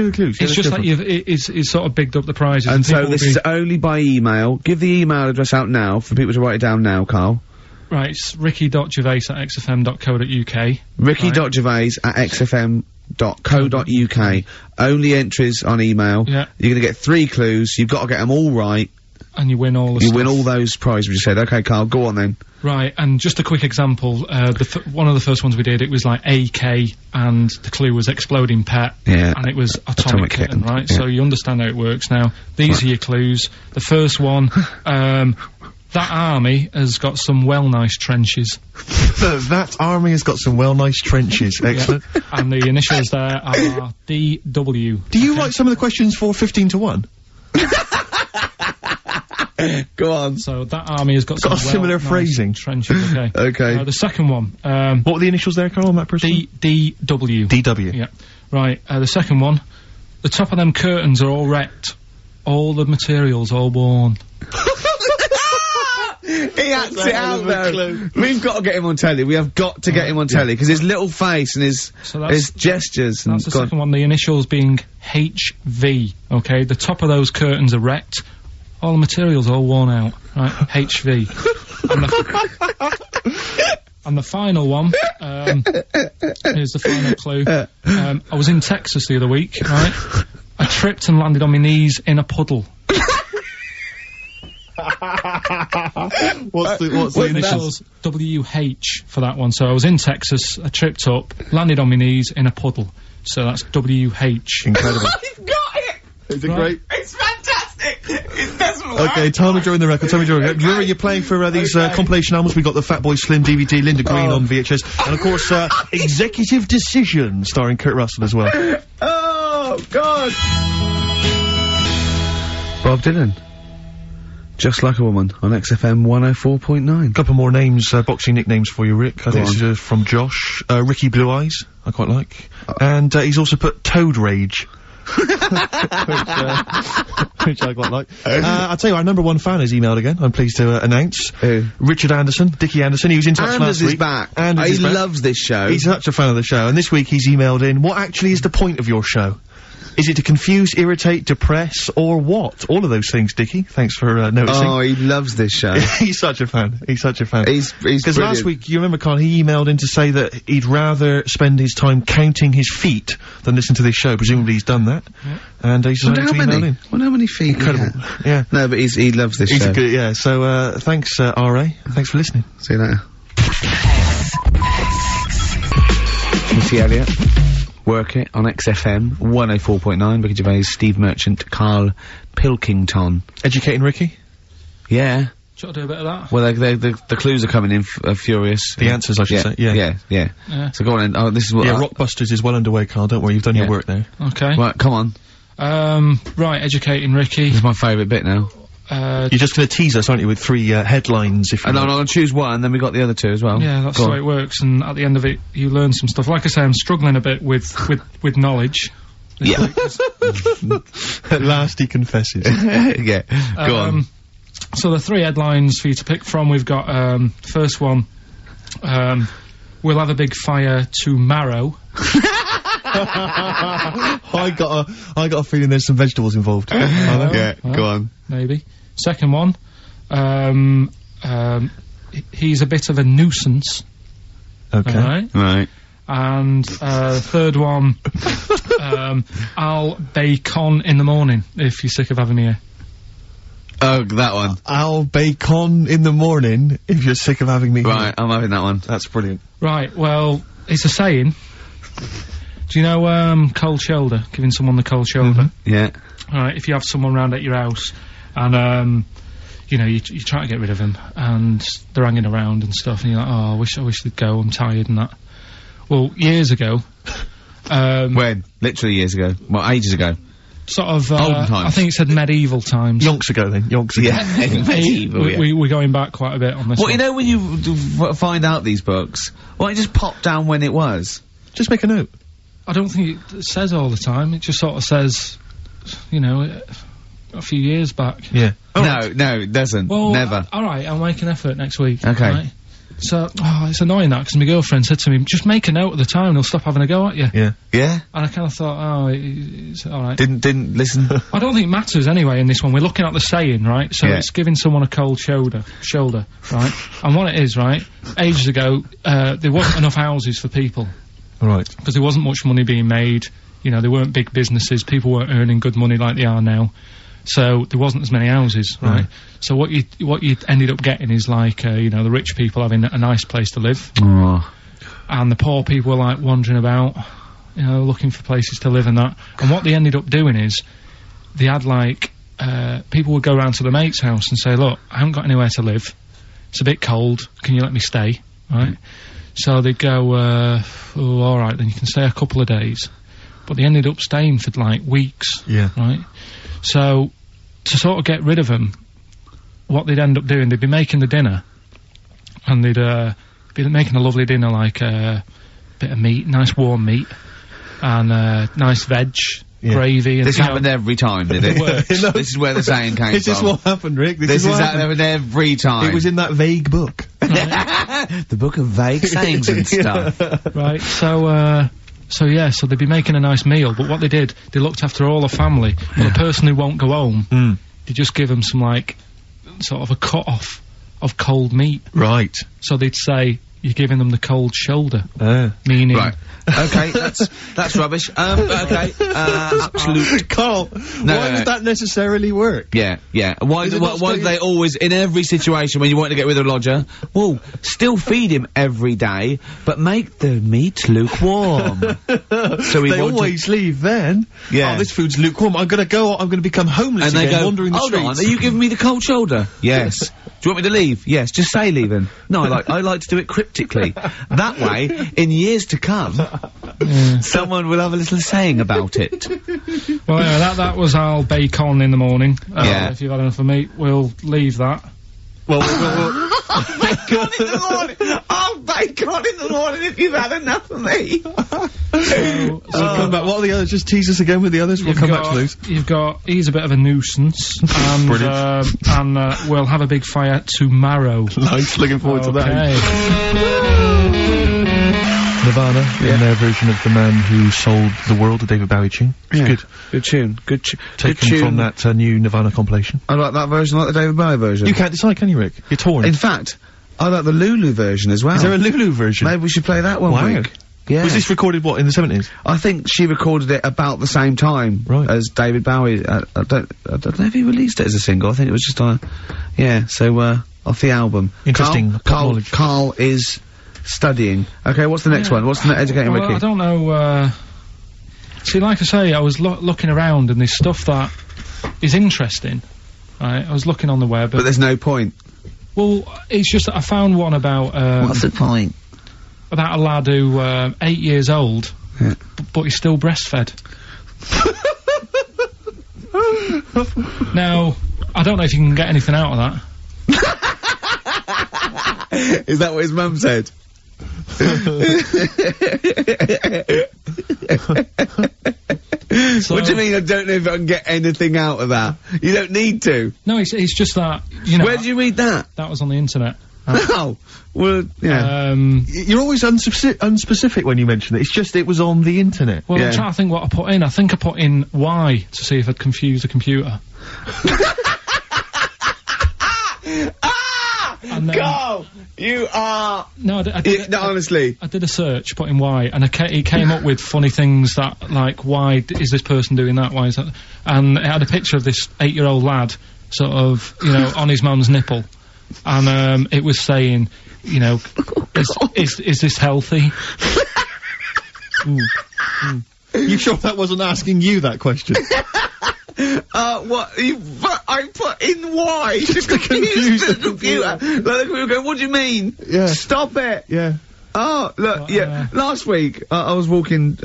S2: the clues.
S3: It's just like it's sort of bigged up the prizes.
S1: And so this is only by email. Give the email address out now for people to write it down now, Carl.
S3: Right, it's ricky.gervais@xfm.co.uk.
S1: ricky.gervais@xfm.co.uk. Only entries on email.
S3: Yeah.
S1: You're gonna get 3 clues. You've got to get them all right.
S3: And you win all the
S1: You win all those prizes we just said. Okay, Carl, go on then.
S3: Right, and just a quick example, one of the first ones we did, it was like AK, and the clue was exploding pet.
S1: Yeah.
S3: And it was atomic kitten, right?
S1: Yeah.
S3: So you understand how it works now. These are your clues. The first one, that army has got some nice trenches.
S2: That army has got some nice trenches. Excellent.
S3: Yeah. And the initials there are DW.
S2: Do you write some of the questions for 15 to 1?
S1: Go on.
S3: So that army has got some
S2: similar
S3: nice
S2: phrasing.
S3: trenches, okay.
S1: Okay.
S3: The second one,
S2: what were the initials there, Carl, on that person?
S3: DW.
S2: DW.
S3: Yeah. Right, the second one, the top of them curtains are all wrecked. All the materials all worn.
S1: He acts it out though. We've got to get him on telly. We have got to get him on telly because his little face and his gestures.
S3: That's the second one. The initials being HV. Okay, the top of those curtains are wrecked. All the materials all worn out. Right, HV. And the final one. Here's the final clue. I was in Texas the other week. Right, I tripped and landed on my knees in a puddle.
S2: What's the
S3: initials? WH for that one. So I was in Texas, I tripped up, landed on my knees in a puddle. So that's WH.
S2: Incredible.
S1: You've got it!
S2: Is it great?
S1: It's fantastic! It doesn't
S2: Okay, time of during the record, Remember you're playing for these compilation albums. We got the Fatboy Slim DVD, Linda Green on VHS, and of course Executive Decision starring Kurt Russell as well.
S1: Oh God! Bob Dylan. Just Like a Woman on XFM 104.9.
S2: Couple more names, boxing nicknames for you, Rick. I think this is from Josh. Ricky Blue Eyes, I quite like. And he's also put Toad Rage. which I quite like. I'll tell you, our number 1 fan has emailed again, I'm pleased to announce.
S1: Who?
S2: Richard Anderson, Dickie Anderson, he was in touch last week.
S1: Anders is back. He loves this show.
S2: He's such a fan of the show, and this week he's emailed in, what actually is the point of your show? Is it to confuse, irritate, depress, or what? All of those things, Dickie. Thanks for noticing.
S1: Oh, he loves this show.
S2: He's such a fan. He's such a fan.
S1: He's
S2: because last week, you remember, Carl, he emailed in to say that he'd rather spend his time counting his feet than listen to this show. Presumably he's done that. Yeah. And he's decided to email in.
S1: Wonder how many feet.
S2: Incredible. Yeah.
S1: No, but he loves this show.
S2: Good, yeah. So, thanks, R.A. Thanks for listening.
S1: See you later. Missy Elliott. Work it on XFM 104.9. Ricky Gervais, Steve Merchant, Carl Pilkington.
S2: Educating Ricky?
S1: Yeah.
S3: Should I do a bit of that?
S1: Well, the clues are coming in furious.
S2: The answers, I should say. Yeah.
S1: Yeah. So go on then. Oh, this is what.
S2: Yeah, Rockbusters is well underway, Carl. Don't worry, you've done your work there.
S3: Okay.
S1: Right, come on.
S3: Right, Educating Ricky.
S1: This is my favourite bit now.
S2: You're just going to tease us, aren't you, with 3 headlines, if you
S1: And I'm going to choose one, and then we got the other 2 as well.
S3: Yeah, that's the way it works, and at the end of it, you learn some stuff. Like I say, I'm struggling a bit with knowledge.
S1: Yeah.
S2: At last he confesses.
S1: Yeah. Go on.
S3: So the 3 headlines for you to pick from, we've got, first one, we'll have a big fire tomorrow.
S2: I got a feeling there's some vegetables involved.
S1: Yeah, go on.
S3: Maybe. Second one, he's a bit of a nuisance.
S2: Okay.
S1: Right.
S3: And, third one, I'll bacon in the morning, if you're sick of having me here.
S1: Oh, that one.
S2: I'll bacon in the morning, if you're sick of having me here.
S1: Right, I'm having that one.
S2: That's brilliant.
S3: Right, well, it's a saying. Do you know, cold shoulder? Giving someone the cold shoulder?
S1: Yeah.
S3: Alright, if you have someone round at your house, and, you know, you try to get rid of them, and they're hanging around and stuff, and you're like, oh, I wish they'd go, I'm tired and that. Well, years ago,
S1: when? Literally years ago. Well, ages ago.
S3: sort of,
S1: Olden times.
S3: I think it said medieval times.
S2: Yonks ago then, yonks ago.
S1: Yeah, medieval, yeah.
S3: We're going back quite a bit on this
S1: Well,
S3: one.
S1: you know when you find out these books, why don't you just pop down when it was?
S2: Just make a note.
S3: I don't think it says all the time. It just sort of says, you know, a few years back.
S2: Yeah.
S1: No, it doesn't.
S3: Well,
S1: never.
S3: Alright, I'll make an effort next week.
S1: Okay.
S3: Right? So, it's annoying that, because my girlfriend said to me, just make a note at the time and he'll stop having a go at you.
S2: Yeah.
S1: Yeah?
S3: And I kind of thought, it's alright.
S1: Didn't listen?
S3: I don't think it matters anyway in this one. We're looking at the saying, right? So
S1: Yeah.
S3: it's giving someone a cold shoulder, right? And what it is, right? Ages ago, there wasn't enough houses for people.
S2: Right.
S3: Because there wasn't much money being made. You know, there weren't big businesses. People weren't earning good money like they are now. So there wasn't as many houses, right? So what you ended up getting is like, you know, the rich people having a nice place to live.
S1: Oh.
S3: And the poor people were like wandering about, you know, looking for places to live and that. And what they ended up doing is, they had like, people would go around to the mate's house and say, look, I haven't got anywhere to live. It's a bit cold. Can you let me stay? Right? So they'd go, alright, then you can stay a couple of days. But they ended up staying for like weeks.
S2: Yeah.
S3: Right? So, to sort of get rid of them, what they'd end up doing, they'd be making the dinner. And they'd, be making a lovely dinner, like a bit of meat, nice warm meat. And, nice veg.
S2: Yeah.
S3: Gravy and
S1: This happened every time, did it?
S3: works.
S2: No.
S1: This is where the saying came
S2: Is this
S1: from.
S2: what happened, Rick?
S1: This
S2: is what
S1: is
S2: happened.
S1: happened every time.
S2: It was in that vague book.
S1: the book of vague sayings and stuff.
S3: Right, so they'd be making a nice meal, but what they did, they looked after all the family. Well, the person who won't go home, they just give them some, like, sort of a cut-off of cold meat.
S2: Right.
S3: So they'd say, you're giving them the cold shoulder. Meaning...
S1: Right. Okay, that's rubbish. Okay, absolute...
S2: Carl, why would that necessarily work?
S1: Yeah. Why do they always, in every situation when you want to get rid of a lodger, well, still feed him every day, but make the meat lukewarm. So
S2: they always leave then.
S1: Yeah.
S2: Oh, this food's lukewarm. I'm gonna become homeless
S1: and they
S2: again,
S1: go,
S2: wandering the
S1: hold
S2: streets.
S1: on, are you giving me the cold shoulder? Yes. Do you want me to leave? Yes, just say leaving. No, I like to do it cryptically. That way, in years to come, someone will have a little saying about it.
S3: Well, anyway, that was our bacon in the morning. If you've had enough of meat, we'll leave that.
S2: Well,
S1: Bacon in the morning! Oh, bacon in the morning if you've had enough of me!
S2: so come back. What are the others? Just tease us again with the others. We'll come back to those.
S3: You've got, he's a bit of a nuisance. And, we'll have a big fire tomorrow.
S2: Nice, looking forward to that. Nirvana, in their version of The Man Who Sold the World, the David Bowie tune. It's good.
S1: Good tune. Good tune.
S2: Taken from that new Nirvana compilation.
S1: I like that version, I like the David Bowie version.
S2: You can't decide, can you, Rick? You're torn.
S1: In fact, I like the Lulu version as well.
S2: Is there a Lulu version?
S1: Maybe we should play that one week. Yeah.
S2: Was this recorded, what, in the 70s?
S1: I think she recorded it about the same time as David Bowie. I don't know if he released it as a single. I think it was just on off the album.
S2: Interesting.
S1: Carl is studying. Okay, what's the next one? What's the educating Ricky?
S3: I don't know, see, like I say, I was looking around and there's stuff that is interesting. Right, I was looking on the web.
S1: But there's no point.
S3: Well, it's just that I found one about,
S1: what's the point?
S3: About a lad who, 8 years old, but he's still breastfed. Now, I don't know if you can get anything out of that.
S1: Is that what his mum said? What do you mean I don't know if I can get anything out of that? You don't need to.
S3: No, it's just that, you know...
S1: Where did you read that?
S3: That was on the internet.
S1: Oh, well, yeah.
S2: You're always unspecific when you mention it. It's just it was on the internet.
S3: Well, I'm trying to think what I put in. I think I put in Y to see if I'd confuse a computer.
S1: Go! You are...
S3: No,
S1: honestly.
S3: I did a search, put in Y, and it came up with funny things that, like, why is this person doing that? Why is that? And it had a picture of this 8-year-old lad, sort of, you know, on his mum's nipple. And, it was saying, you know, is this healthy?
S2: You sure that wasn't asking you that question?
S1: What? I put in Y just to confuse the computer. Like the computer going, what do you mean?
S2: Yeah.
S1: Stop it!
S2: Yeah.
S1: Oh, look, last week, I was walking,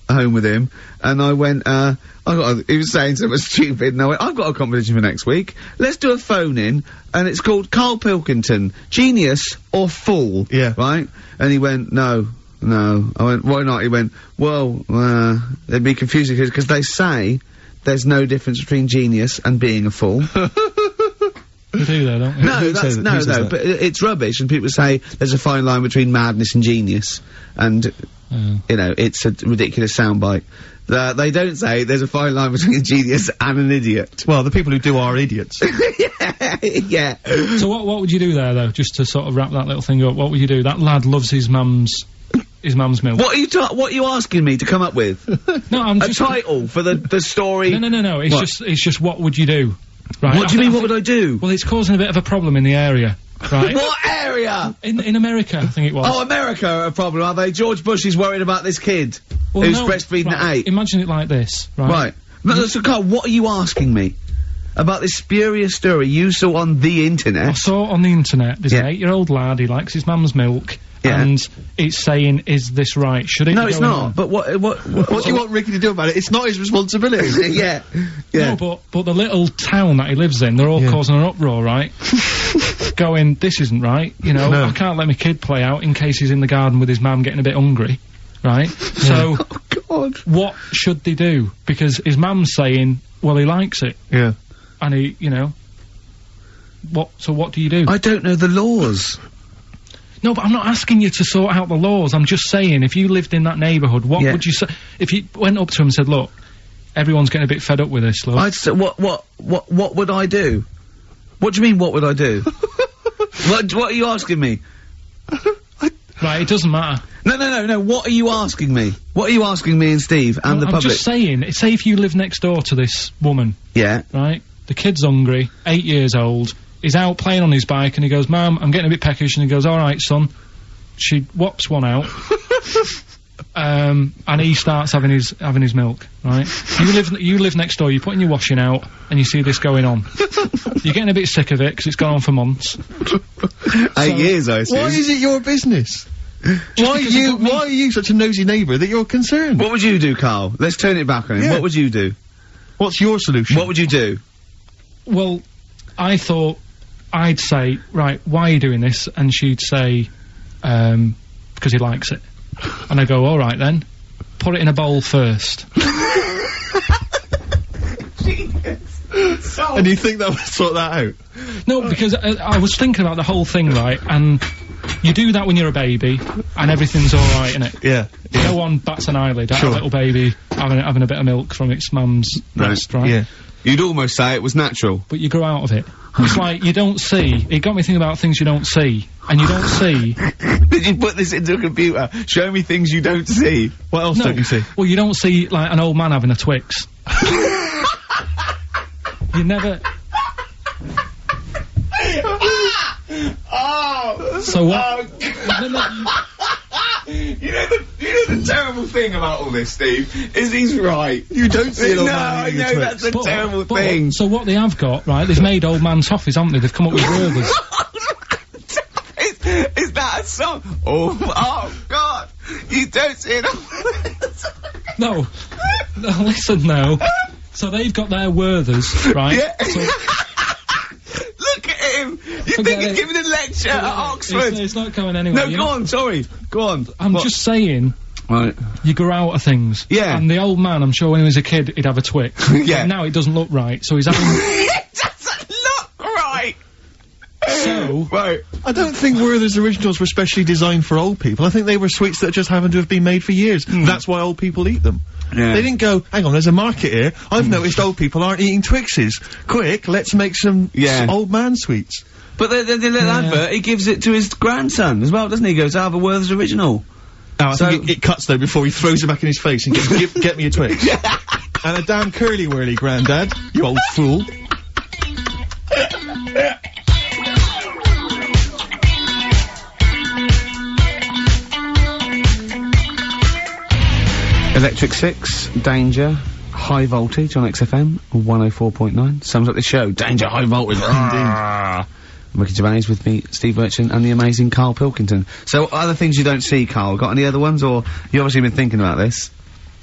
S1: home with him, and I went, he was saying something stupid, and I went, I've got a competition for next week. Let's do a phone-in, and it's called Carl Pilkington, Genius or Fool.
S2: Yeah.
S1: Right? And he went, no. I went, why not? He went, well, it'd be confusing, because they say there's no difference between genius and being a fool.
S3: You do that, don't you?
S1: No, but it's rubbish, and people say there's a fine line between madness and genius, and, you know, it's a ridiculous soundbite. They don't say there's a fine line between a genius and an idiot.
S2: Well, the people who do are idiots.
S1: Yeah.
S3: So what would you do there, though, just to sort of wrap that little thing up? What would you do? That lad loves his mum's milk.
S1: What are you asking me to come up with?
S3: No, I'm
S1: a
S3: just...
S1: title for the story?
S3: No, it's just what would you do? Right.
S1: What do you mean, what would I do?
S3: Well, it's causing a bit of a problem in the area, right?
S1: What area?
S3: In America, I think it was.
S1: Oh, America are a problem, are they? George Bush is worried about this kid who's breastfeeding at 8.
S3: Imagine it like this, right?
S1: Right. No, so, Carl, what are you asking me? About this spurious story you saw on the internet?
S3: I saw it on the internet. There's an 8-year-old lad, he likes his mum's milk.
S1: Yeah.
S3: And it's saying, is this right? Should it
S1: No,
S3: be
S1: it's
S3: going
S1: not.
S3: on?
S1: But what
S2: do you want Ricky to do about it? It's not his responsibility.
S1: Yeah.
S3: No, but the little town that he lives in, they're all causing an uproar, right? Going, this isn't right, you know, I can't let my kid play out in case he's in the garden with his mum getting a bit hungry, right? So,
S1: oh, God.
S3: What should they do? Because his mum's saying, well, he likes it.
S2: Yeah.
S3: And he, you know, so what do you do?
S1: I don't know the laws.
S3: No, but I'm not asking you to sort out the laws. I'm just saying, if you lived in that neighbourhood, what would you say? If you went up to him and said, look, everyone's getting a bit fed up with this, look.
S1: I'd say, what would I do? What do you mean, what would I do? What are you asking me?
S3: Right, it doesn't matter.
S1: No, what are you asking me? What are you asking me and Steve and the public?
S3: I'm just saying, say if you live next door to this woman.
S1: Yeah.
S3: Right? The kid's hungry, 8 years old. He's out playing on his bike and he goes, Mum, I'm getting a bit peckish, and he goes, alright, son. She whops one out. And he starts having his milk, right? You live next door, you're putting your washing out, and you see this going on. You're getting a bit sick of it, because it's gone on for months.
S1: 8 years, I assume.
S2: Why is it your business? Why are you such a nosy neighbour that you're concerned?
S1: What would you do, Carl? Let's turn it back on him.
S2: Yeah.
S1: What would you do?
S2: What's your solution?
S1: What would you do?
S3: Well, I thought I'd say, right, why are you doing this? And she'd say, because he likes it. And I go, alright then, put it in a bowl first.
S2: And you think that would sort that out?
S3: No, because I was thinking about the whole thing, right, and you do that when you're a baby, and everything's alright, innit?
S2: Yeah.
S3: No one bats an eyelid at a little baby having a bit of milk from its mum's breast, right?
S1: Yeah. You'd almost say it was natural.
S3: But you grow out of it. It's like, you don't see. It got me thinking about things you don't see. And you don't see.
S1: Did you put this into a computer? Show me things you don't see.
S2: What else don't you see?
S3: Well, you don't see, like, an old man having a Twix. You never...
S1: Oh!
S3: So what?
S1: You know the terrible thing about all this, Steve, is he's right.
S2: You don't see an old man
S1: I
S2: eating a
S1: know,
S2: Twix.
S1: that's a terrible thing.
S3: So what they have got, right, they've made old man toffees, haven't they? They've come up with Werther's.
S1: Is that a song? Oh God! You don't see it.
S3: No, listen now. So they've got their Werther's, right?
S1: Yeah.
S3: So
S1: look at him! You think he's giving a lecture at Oxford?
S3: It's not going anywhere.
S1: No, go on, sorry. Go on.
S3: I'm just saying.
S1: Right.
S3: You grow out of things.
S1: Yeah.
S3: And the old man, I'm sure when he was a kid, he'd have a Twix.
S1: Yeah.
S3: But now it doesn't look right, so he's having...
S1: It doesn't look right!
S3: So...
S1: Right.
S2: I don't think Werther's originals were specially designed for old people. I think they were sweets that just happened to have been made for years. That's why old people eat them.
S1: Yeah.
S2: They didn't go, hang on, there's a market here. I've noticed old people aren't eating Twixes. Quick, let's make some old man sweets.
S1: But the little advert, he gives it to his grandson as well, doesn't he? He goes, I have a Werther's original.
S2: Oh, I think it cuts though before he throws it back in his face and goes, get me a Twix. And a damn curly-whirly, Grandad, you old fool.
S1: Electric Six, Danger, High Voltage on XFM, 104.9. Sums up the show. Danger, High Voltage. Indeed. Ricky Gervais with me, Steve Urchin, and the amazing Carl Pilkington. So, other things you don't see, Carl? Got any other ones, or you obviously been thinking about this?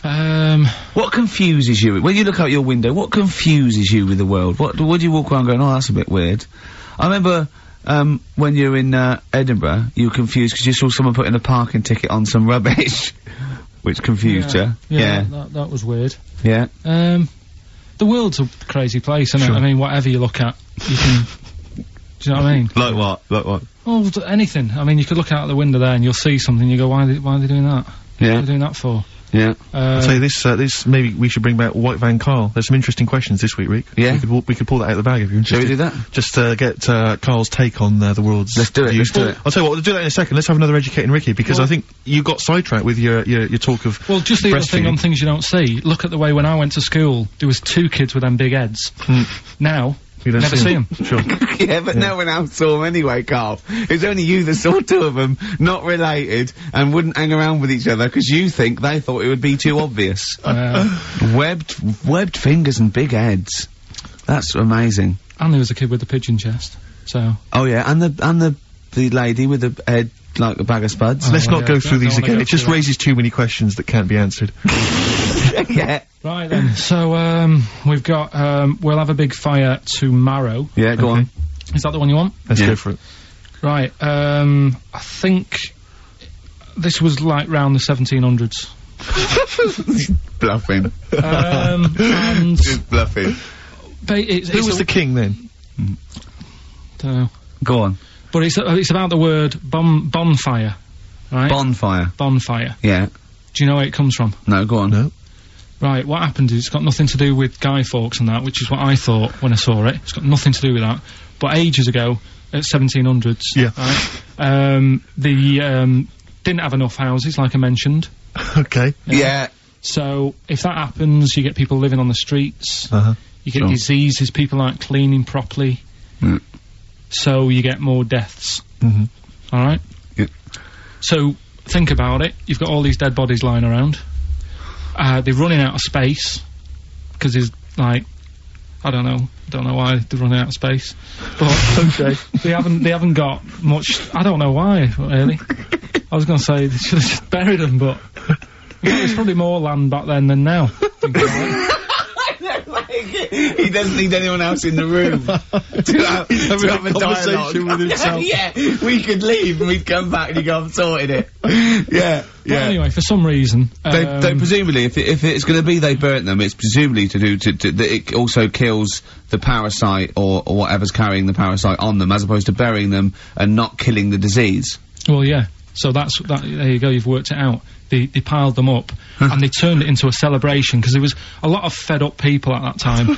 S1: What confuses you? When you look out your window, what confuses you with the world? What do you walk around going, oh, that's a bit weird? I remember, when you were in, Edinburgh, you were confused because you saw someone putting a parking ticket on some rubbish. Which confused you.
S3: Yeah. That was weird.
S1: Yeah.
S3: The world's a crazy place, isn't it? I mean, whatever you look at, you can... Do you know what I mean?
S2: Like what? Like what?
S3: Oh, anything. I mean, you could look out the window there and you'll see something, you go, why are they doing that?
S1: Yeah.
S3: What are they doing that for?
S1: Yeah.
S2: I'll tell you this, maybe we should bring back White Van Carl. There's some interesting questions this week, Rick.
S1: Yeah.
S2: We could pull that out of the bag if you're interested.
S1: Shall we do that?
S2: Just, get, Carl's take on, the world's
S1: Let's do it,
S2: views.
S1: let's do it.
S2: I'll tell you what, we'll do that in a second. Let's have another Educating Ricky, because I think you got sidetracked with your talk of
S3: Well, just the other thing on things you don't see. Look at the way when I went to school, there was 2 kids with them big heads. Now,
S2: you don't
S3: never see them.
S2: Sure.
S1: Yeah, but no one else saw them anyway, Carl. It was only you that saw 2 of them, not related, and wouldn't hang around with each other, because you think they thought it would be too obvious. Webbed fingers and big heads. That's amazing.
S3: And there was a kid with a pigeon chest, so...
S1: Oh yeah, and the lady with the head like a bag of spuds.
S2: Let's not go through these again. It just raises too many questions that can't be answered.
S1: Yeah.
S3: Right then, so, we've got, we'll have a big fire tomorrow.
S1: Yeah, go on.
S3: Is that the one you want?
S2: Let's go for it.
S3: Right, I think this was like round the 1700s.
S1: Bluffing.
S3: And...
S1: Just bluffing.
S2: Who was the king then?
S3: Dunno.
S1: Go on.
S3: But it's about the word bonfire, right?
S1: Bonfire.
S3: Bonfire.
S1: Yeah.
S3: Do you know where it comes from?
S1: No, go on.
S2: No.
S3: Right, what happened is it's got nothing to do with Guy Fawkes and that, which is what I thought when I saw it. It's got nothing to do with that. But ages ago, at 1700s, right, they didn't have enough houses, like I mentioned.
S2: Okay.
S1: Yeah.
S3: So, if that happens, you get people living on the streets, you get diseases, people aren't cleaning properly, so you get more deaths. Alright?
S1: Yeah.
S3: So, think about it, you've got all these dead bodies lying around. They're running out of space, because there's, like, I don't know why they're running out of space, but they haven't got much. I don't know why, really. I was going to say they should have just buried them, but there's probably more land back then than now.
S1: He doesn't need anyone else in the room to have a conversation with himself. Yeah, we could leave and we'd come back and he'd go, I've sorted it. Yeah.
S3: But anyway, for some reason,
S1: they presumably, if it's going to be they burnt them, it's presumably to do that it also kills the parasite or whatever's carrying the parasite on them, as opposed to burying them and not killing the disease.
S3: Well, yeah. So there you go, you've worked it out. They piled them up, and they turned it into a celebration, because there was a lot of fed-up people at that time.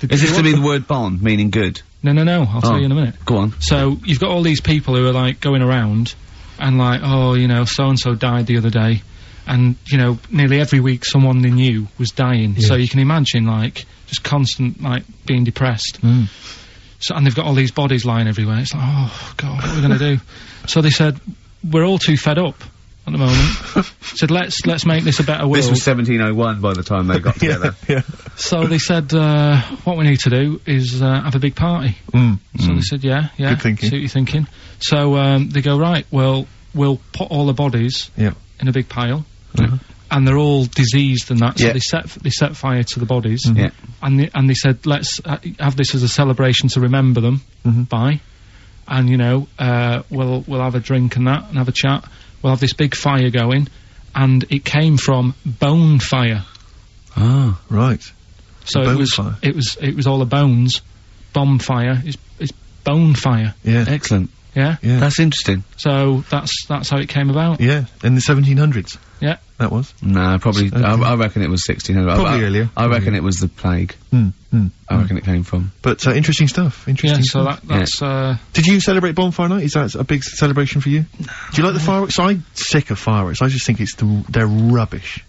S1: Is this to be the word bon, meaning good?
S3: No, I'll tell you in a minute.
S1: Go on.
S3: So, you've got all these people who are, like, going around, and like, oh, you know, so-and-so died the other day, and, you know, nearly every week someone they knew was dying. Yeah. So you can imagine, like, just constant, like, being depressed. So, and they've got all these bodies lying everywhere. It's like, oh, God, what are we gonna do? So they said, we're all too fed up at the moment. Said, let's make this a better world.
S1: This was 1701 by the time they got together.
S2: Yeah.
S3: So they said, what we need to do is, have a big party. So they said, yeah.
S2: Good thinking.
S3: See what you're thinking. So, they go, right, well, we'll put all the bodies in a big pile. And they're all diseased and that, so they set fire to the bodies. And they said, let's have this as a celebration to remember them by. And, you know, we'll have a drink and that, and have a chat. We'll have this big fire going, and it came from bone fire.
S2: Ah, right.
S3: So it was all the bones. Bonfire is bone fire.
S2: Yeah.
S1: Excellent.
S3: Yeah?
S1: Yeah. That's interesting.
S3: So that's how it came about.
S2: Yeah, in the 1700s.
S3: Yeah.
S2: That was?
S1: Nah, probably, I reckon it was 1600.
S2: Probably earlier.
S1: I reckon it was the plague. I reckon it came from.
S2: But, interesting stuff. Interesting stuff.
S3: So that's,
S2: Did you celebrate Bonfire Night? Is that a big celebration for you? Do you like the fireworks? I'm sick of fireworks. I just think they're rubbish.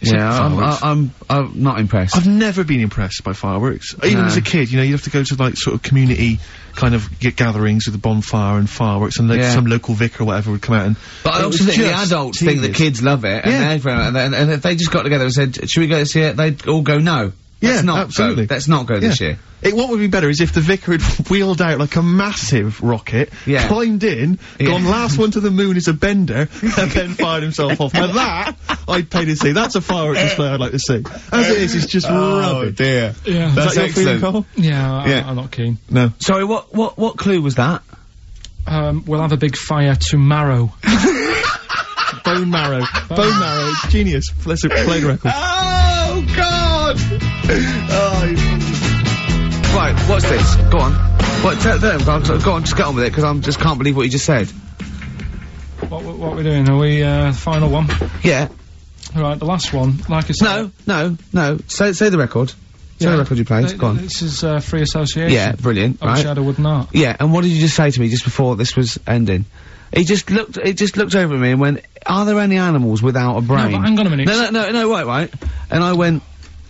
S1: I'm not impressed.
S2: I've never been impressed by fireworks. Even as a kid, you know, you'd have to go to, like, sort of community kind of gatherings with a bonfire and fireworks, and like some local vicar or whatever would come out and...
S1: But I also think the adults think the kids love it, and if they just got together and said, should we go to see it, they'd all go no. Let's not
S2: absolutely.
S1: Let's not go this year.
S2: What would be better is if the vicar had wheeled out like a massive rocket, climbed in, gone last one to the moon is a bender, and then fired himself off. Now that, I'd pay to see. That's a firework display I'd like to see. As it is, it's just rubbish.
S1: Dear.
S3: Yeah.
S2: That's excellent. Cole?
S3: Yeah, I'm not keen.
S2: No.
S1: Sorry, what clue was that?
S3: We'll have a big fire tomorrow.
S2: Bone marrow. Bone marrow. Genius. Let's play the record.
S1: Oh, God! Right, what's this? Go on. Tell him, go on, just get on with it, because I just can't believe what you just said.
S3: What are we doing? Are we, final one?
S1: Yeah.
S3: Right, the last one, like I said...
S1: No. Say the record. Say the record you played. Go on.
S3: This is, free association.
S1: Yeah, brilliant, right.
S3: Shadow Wood Art.
S1: Yeah, and what did you just say to me just before this was ending? He just looked over at me and went, are there any animals without a brain?
S3: No, but hang on a minute.
S1: No, right. And I went,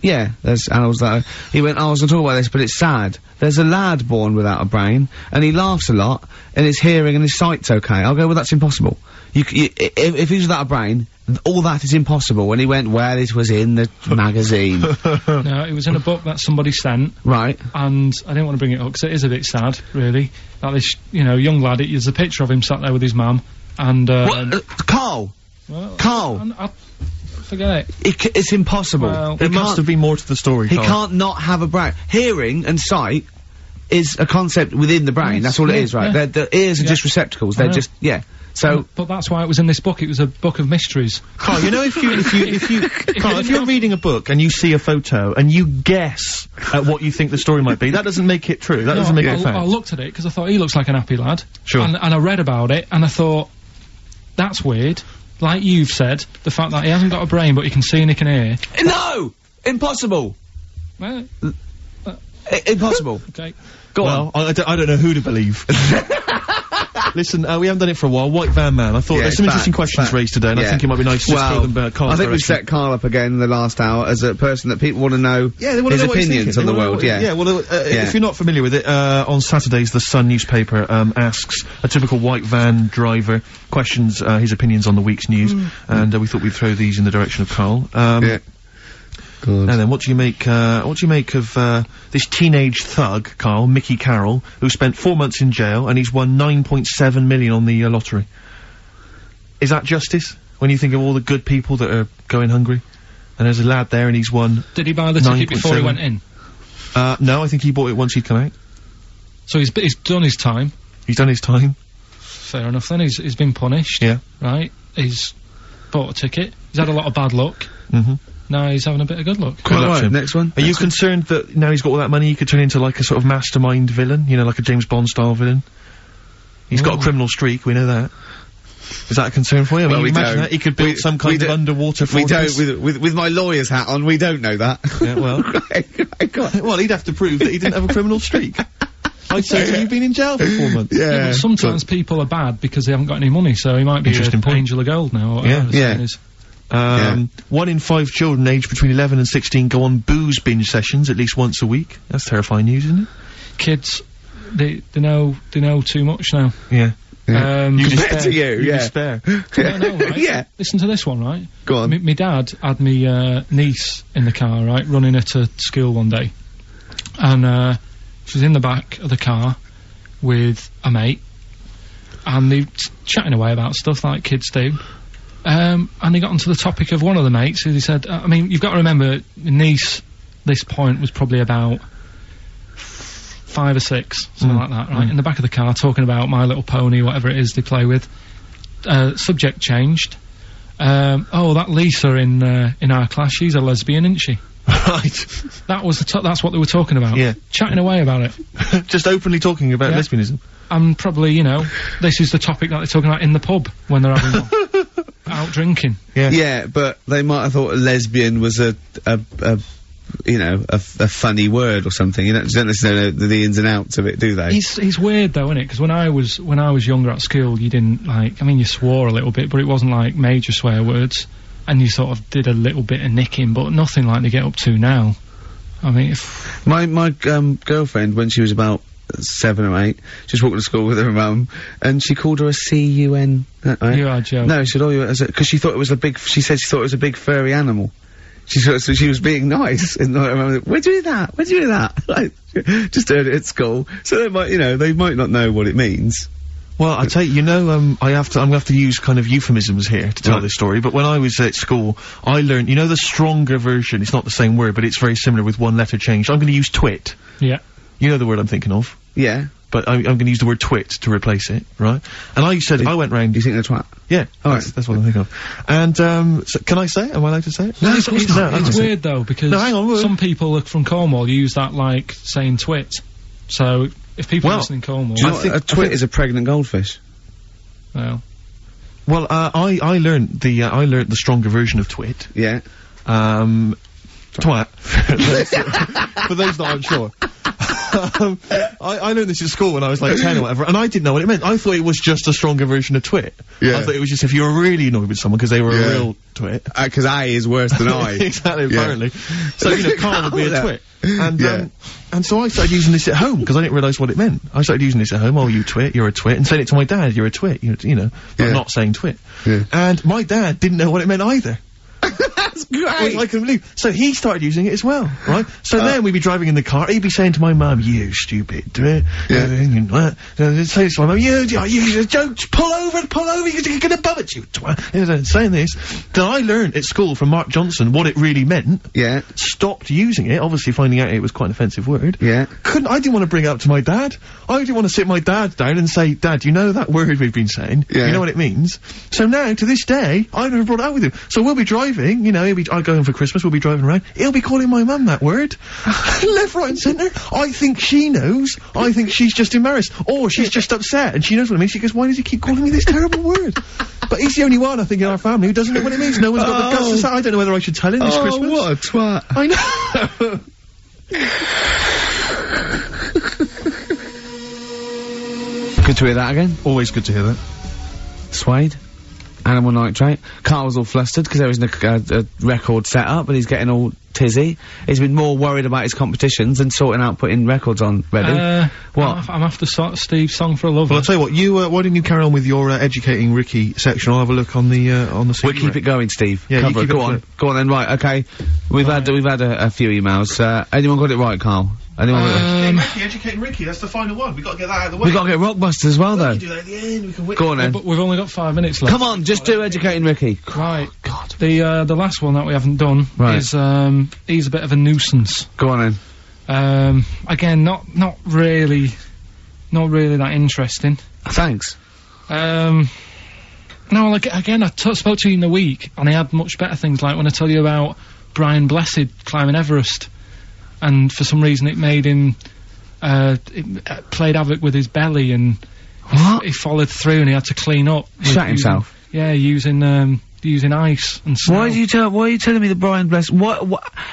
S1: yeah, there's animals that he went, I was gonna talk about this, but it's sad. There's a lad born without a brain, and he laughs a lot, and his hearing and his sight's okay. I'll go, well, that's impossible. If he's without a brain, all that is impossible. And he went, well, it was in the magazine.
S3: No, it was in a book that somebody sent.
S1: Right.
S3: And I didn't want to bring it up, because it is a bit sad, really. That this, young lad, there's a picture of him sat there with his mum, and,
S1: what? Carl!
S3: Well,
S1: Carl!
S3: Forget it.
S1: It's impossible.
S3: Well,
S2: there must have been more to the story,
S1: He
S2: Carl.
S1: can't not have a brain. Hearing and sight is a concept within the brain. That's all it is, right? The ears are just receptacles. They're just, So,
S3: but that's why it was in this book. It was a book of mysteries.
S2: Carl, if you're reading a book and you see a photo and you guess at what you think the story might be, that doesn't make it true. That doesn't make it fact.
S3: I looked at it because I thought he looks like an happy lad.
S2: Sure.
S3: And I read about it and I thought, that's weird. Like you've said, the fact that he hasn't got a brain but he can see and he can hear.
S1: No! Impossible!
S3: Well,
S1: impossible.
S3: Okay.
S2: Go on. I don't know who to believe. Listen, we haven't done it for a while. White Van Man. I thought there's some interesting questions raised today, and I think it might be nice to just throw them back.
S1: I think we set Carl up again in the last hour as a person that people want to know his opinions on the world.
S2: If you're not familiar with it, on Saturdays the Sun newspaper asks a typical white van driver questions his opinions on the week's news, and we thought we'd throw these in the direction of Carl. Good. And then what do you make of this teenage thug, Carl, Mickey Carroll, who spent 4 months in jail and he's won 9.7 million on the lottery? Is that justice? When you think of all the good people that are going hungry? And there's a lad there and he's won.
S3: Did he buy the ticket before he went in?
S2: No, I think he bought it once he'd come out.
S3: So he's done his time.
S2: He's done his time.
S3: Fair enough then, he's been punished.
S2: Yeah.
S3: Right? He's bought a ticket. He's had a lot of bad luck. Now he's having a bit of good luck.
S1: Quite right. Next one.
S2: Are you concerned that now he's got all that money he could turn into like a sort of mastermind villain? You know, like a James Bond style villain? He's got a criminal streak, we know that. Is that a concern for you? I mean, imagine that. He could build some kind of underwater fortress.
S1: We don't, with my lawyer's hat on, we don't know that.
S2: Yeah, well. Well, he'd have to prove that he didn't have a criminal streak. I'd say you've been in jail for 4 months.
S3: Yeah, but sometimes people are bad because they haven't got any money, so he might be an angel of gold now, or whatever the saying is.
S2: 1 in 5 children aged between 11 and 16 go on booze binge sessions at least once a week. That's terrifying news, isn't it?
S3: Kids, they know too much now.
S2: Yeah.
S1: You despair.
S3: I know, right?
S1: Yeah.
S3: Listen to this one, right?
S1: Go on.
S3: Me dad had me niece in the car, right, running her to school one day, and she was in the back of the car with a mate, and they chatting away about stuff like kids do. And they got onto the topic of one of the mates who they said, I mean, you've got to remember, niece, this point was probably about 5 or 6, something like that, right? In the back of the car, talking about My Little Pony, whatever it is they play with. Subject changed. Oh, that Lisa in our class, she's a lesbian, isn't she?
S2: Right.
S3: That was that's what they were talking about.
S2: Yeah.
S3: Chatting away about it.
S2: Just openly talking about lesbianism.
S3: And probably, this is the topic that they're talking about in the pub when they're having one. Out drinking.
S1: Yeah, but they might have thought a lesbian was a funny word or something. You don't necessarily know the ins and outs of it, do they?
S3: He's weird though, isn't it? Because when I was younger at school, you didn't you swore a little bit, but it wasn't like major swear words, and you sort of did a little bit of nicking, but nothing like they get up to now. I mean,
S1: my girlfriend, when she was about 7 or 8, just walked to school with her mum, and she called her a C-U-N. Right?
S3: You are joking.
S1: No, she said, because she thought it was she said she thought it was a big furry animal. So she was being nice. And where'd you hear that? Where'd you hear that? Like, just heard it at school. So they might, they might not know what it means.
S2: Well, I tell you, I'm gonna have to use kind of euphemisms here to tell this story, but when I was at school, I learned, the stronger version, it's not the same word, but it's very similar with one letter changed. I'm gonna use twit.
S3: Yeah.
S2: You know the word I'm thinking of?
S1: Yeah.
S2: But I'm gonna use the word twit to replace it, right? And I went round...
S1: You think they're twat?
S2: Yeah. That's what I'm thinking of. And, so can I say it? Am I allowed to say it?
S3: No, it's weird though, because some people from Cornwall use that like saying twit. So, if people listen in Cornwall...
S1: Do you know a twit is a pregnant goldfish?
S3: Well...
S2: Well, I learned the stronger version of twit.
S1: Yeah.
S2: Twat. For those that aren't sure. I learned this at school when I was like 10 or whatever, and I didn't know what it meant. I thought it was just a stronger version of twit. Yeah. I thought it was just if you were really annoyed with someone because they were a real twit.
S1: Because I is worse than I.
S2: Exactly, apparently. So, Carl would be a twit. And so I started using this at home, because I didn't realise what it meant. I started using this at home, you twit, you're a twit, and saying it to my dad, you're a twit, but not saying twit. Yeah. And my dad didn't know what it meant either.
S1: That's great!
S2: I couldn't believe. So he started using it as well, right? So then we'd be driving in the car, he'd be saying to my mum, you stupid twit. Say to my mum, you don't pull over, you're gonna bum it, you twat. Saying this. Then I learned at school from Mark Johnson what it really meant.
S1: Yeah.
S2: Stopped using it, obviously finding out it was quite an offensive word.
S1: Yeah.
S2: I didn't want to bring it up to my dad. I didn't want to sit my dad down and say, Dad, you know that word we've been saying? Yeah. You know what it means? So now, to this day, I've never brought it up with him. So we'll be driving, I'll go home for Christmas, we'll be driving around, he'll be calling my mum that word. Left, right and centre. I think she knows. I think she's just embarrassed. Or she's just upset and she knows what it means. She goes, why does he keep calling me this terrible word? But he's the only one, I think, in our family who doesn't know what it means. No one's got the guts to say. I don't know whether I should tell him this Christmas.
S1: What a twat.
S2: I know.
S1: Good to hear that again.
S2: Always good to hear that.
S1: Suede. Animal Nitrate. Carl's all flustered because there isn't a record set up, and he's getting all tizzy. He's been more worried about his competitions than sorting out putting records on ready. What?
S3: I'm after Steve's Song for a Lover.
S2: Well, I'll tell you what, why didn't you carry on with your educating Ricky section? I'll have a look on the
S1: We'll keep it going, Steve.
S2: Yeah,
S1: Cover it. Go on then, right, okay. We've had a few emails. Anyone got it right, Carl? Anyone
S2: Educating Ricky, that's the final one. We've got to get that out of the way.
S1: We've got to get Rockbusters as well, though.
S2: We can do that at the end, we can wait.
S1: Go on then.
S3: But we've only got 5 minutes left.
S1: Come on, just do Educating Ricky.
S3: Right. God. The last one that we haven't done is, he's a bit of a nuisance.
S1: Go on then.
S3: Again, not really that interesting.
S1: Thanks.
S3: No, like, again, I spoke to you in the week, and I had much better things, like when I tell you about Brian Blessed climbing Everest, and for some reason it made him, it played havoc with his belly, and he followed through, and he had to clean up.
S1: Shut himself?
S3: Yeah, using ice and snow.
S1: Why are you telling me that Brian Blessed,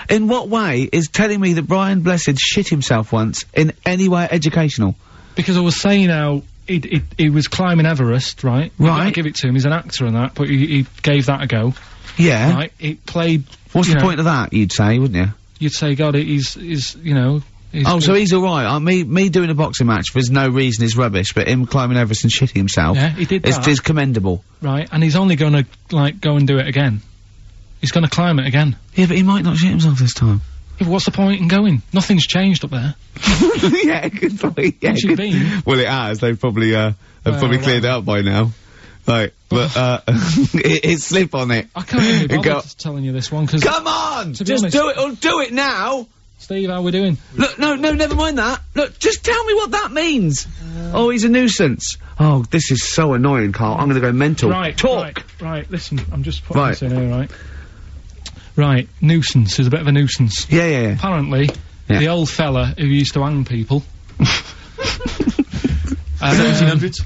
S1: in what way is telling me that Brian Blessed shit himself once in any way educational?
S3: Because I was saying how he was climbing Everest, right?
S1: Right.
S3: I give it to him, he's an actor and that, but he gave that a go.
S1: Yeah.
S3: Right, it played...
S1: What's the point of that, you'd say, wouldn't you?
S3: You'd say, God, he's
S1: so he's alright. Me doing a boxing match for no reason is rubbish, but him climbing Everest and shitting himself...
S3: Yeah, he did that.
S1: Is commendable.
S3: Right, and he's only gonna, like, go and do it again. He's gonna climb it again.
S1: Yeah, but he might not shit himself this time.
S3: Yeah, but what's the point in going? Nothing's changed up there.
S1: Yeah, good point. Yeah,
S3: been?
S1: Well, it has. They've probably cleared it up by now. Like, but, it's slip on it.
S3: I can't even be bothered telling you this one, because...
S1: Come on! Just do it, or do it now!
S3: Steve, how we doing?
S1: Look, no, never mind that. Look, just tell me what that means. Oh, he's a nuisance. Oh, this is so annoying, Carl. I'm gonna go mental.
S3: Right,
S1: talk!
S3: Right, listen, I'm just putting this in here, right? Right, nuisance is a bit of a nuisance.
S1: Yeah.
S3: Apparently, the old fella who used to hang people...
S2: 1700s?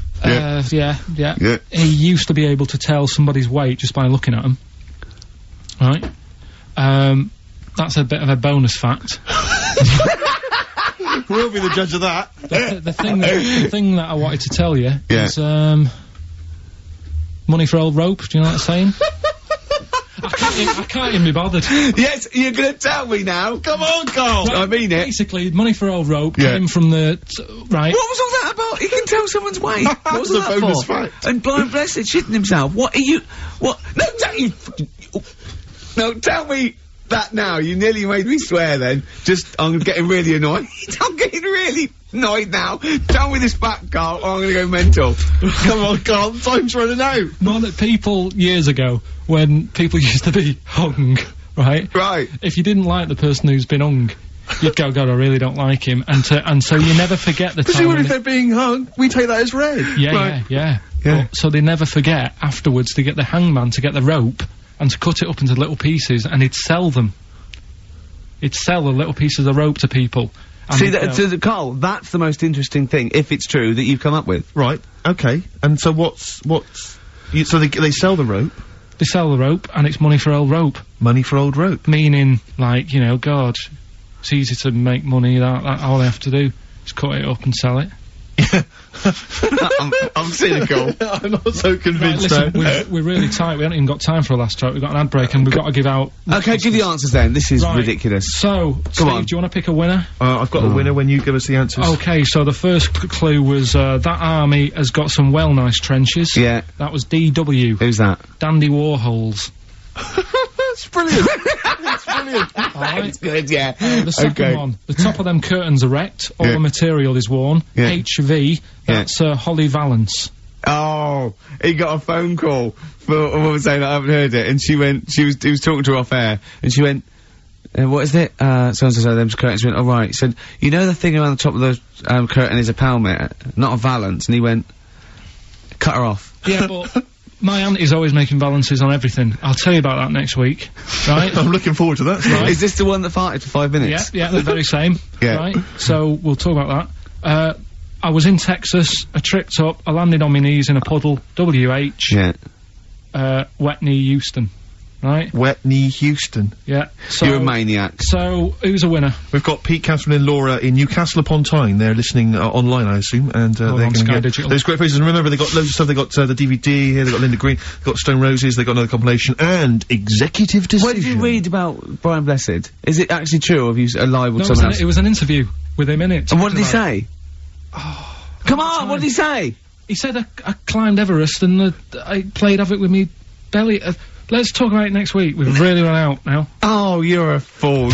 S3: Yeah. He used to be able to tell somebody's weight just by looking at them. Right? That's a bit of a bonus fact.
S2: We'll be the judge of that.
S3: The thing that I wanted to tell you is, money for old rope, do you know what I'm saying? I can't even be bothered.
S1: Yes, you're gonna tell me now. Come on, Carl. Right, I mean it.
S3: Basically, money for old rope came from the... right.
S1: What was all that about? He can tell someone's weight. What was all that
S2: bonus
S1: for?
S2: fact.
S1: And Blind Blessed shitting himself. What are you... What? No, tell me... that now. You nearly made me swear then. I'm getting really annoyed. I'm getting really annoyed now. Down with this back, Carl, or I'm gonna go mental.
S2: Come on, Carl, time's running out.
S3: More that people, years ago, when people used to be hung, right?
S1: Right.
S3: If you didn't like the person who's been hung, you'd go, God, I really don't like him. And so you never forget the time.
S2: Presumably if they're being hung, we take that as read.
S3: Yeah. So they never forget, afterwards, to get the hangman to get the rope and to cut it up into little pieces, and he'd sell them. He'd sell the little pieces of rope to people.
S1: See, Carl, that's the most interesting thing, if it's true, that you've come up with.
S2: Right, okay. And so so they sell the rope?
S3: They sell the rope, and it's money for old rope.
S2: Money for old rope?
S3: Meaning, like, you know, God, it's easy to make money, that all they have to do is cut it up and sell it.
S1: I'm cynical.
S2: I'm not so convinced.
S3: Right, listen, we're really tight. We haven't even got time for a last track. We've got an ad break and we've got to give out...
S1: Okay, give the answers then. This is ridiculous.
S3: So, Steve, do you want to pick a winner?
S2: I've got a winner when you give us the answers.
S3: Okay, so the first clue was, that army has got some well nice trenches.
S1: Yeah.
S3: That was DW.
S1: Who's that?
S3: Dandy Warhols.
S2: That's brilliant. That's brilliant.
S1: That's good, yeah.
S3: The second one. The top of them curtains are wrecked. All the material is worn.
S1: Yeah.
S3: HV. That's Holly Valance.
S1: Oh, he got a phone call for a woman saying I haven't heard it, and he was talking to her off air, and she went, what is it? So-and-so them's curtains. She went, right. He said, you know the thing around the top of the, curtain is a palmet, not a valance, and he went, cut her off.
S3: Yeah, but my auntie's always making balances on everything. I'll tell you about that next week, right?
S2: I'm looking forward to that.
S3: Right.
S1: Is this the one that farted for 5 minutes?
S3: Yeah, the very same.
S1: Yeah.
S3: Right? So, we'll talk about that. I was in Texas, I tripped up, I landed on my knees in a puddle, WH.
S1: Yeah.
S3: Wet knee Houston. Right?
S2: Wet knee Houston.
S3: Yeah. So,
S1: you're a maniac.
S3: So, who's a winner?
S2: We've got Pete, Catherine and Laura in Newcastle upon Tyne. They're listening online, I assume, and they're going to get
S3: Digital.
S2: those great phrases. And remember, they've got loads of stuff. They've got the DVD here, they've got Linda Green, they've got Stone Roses, they've got another compilation, and Executive Decision.
S1: What did you read about Brian Blessed? Is it actually true, or have you lied with someone else?
S3: It was an interview with him in it.
S1: And what did he say? Oh, come on, what did he say?
S3: He said I climbed Everest and I played havoc with me belly. Let's talk about it next week. We've really run out now.
S1: Oh, you're a fool.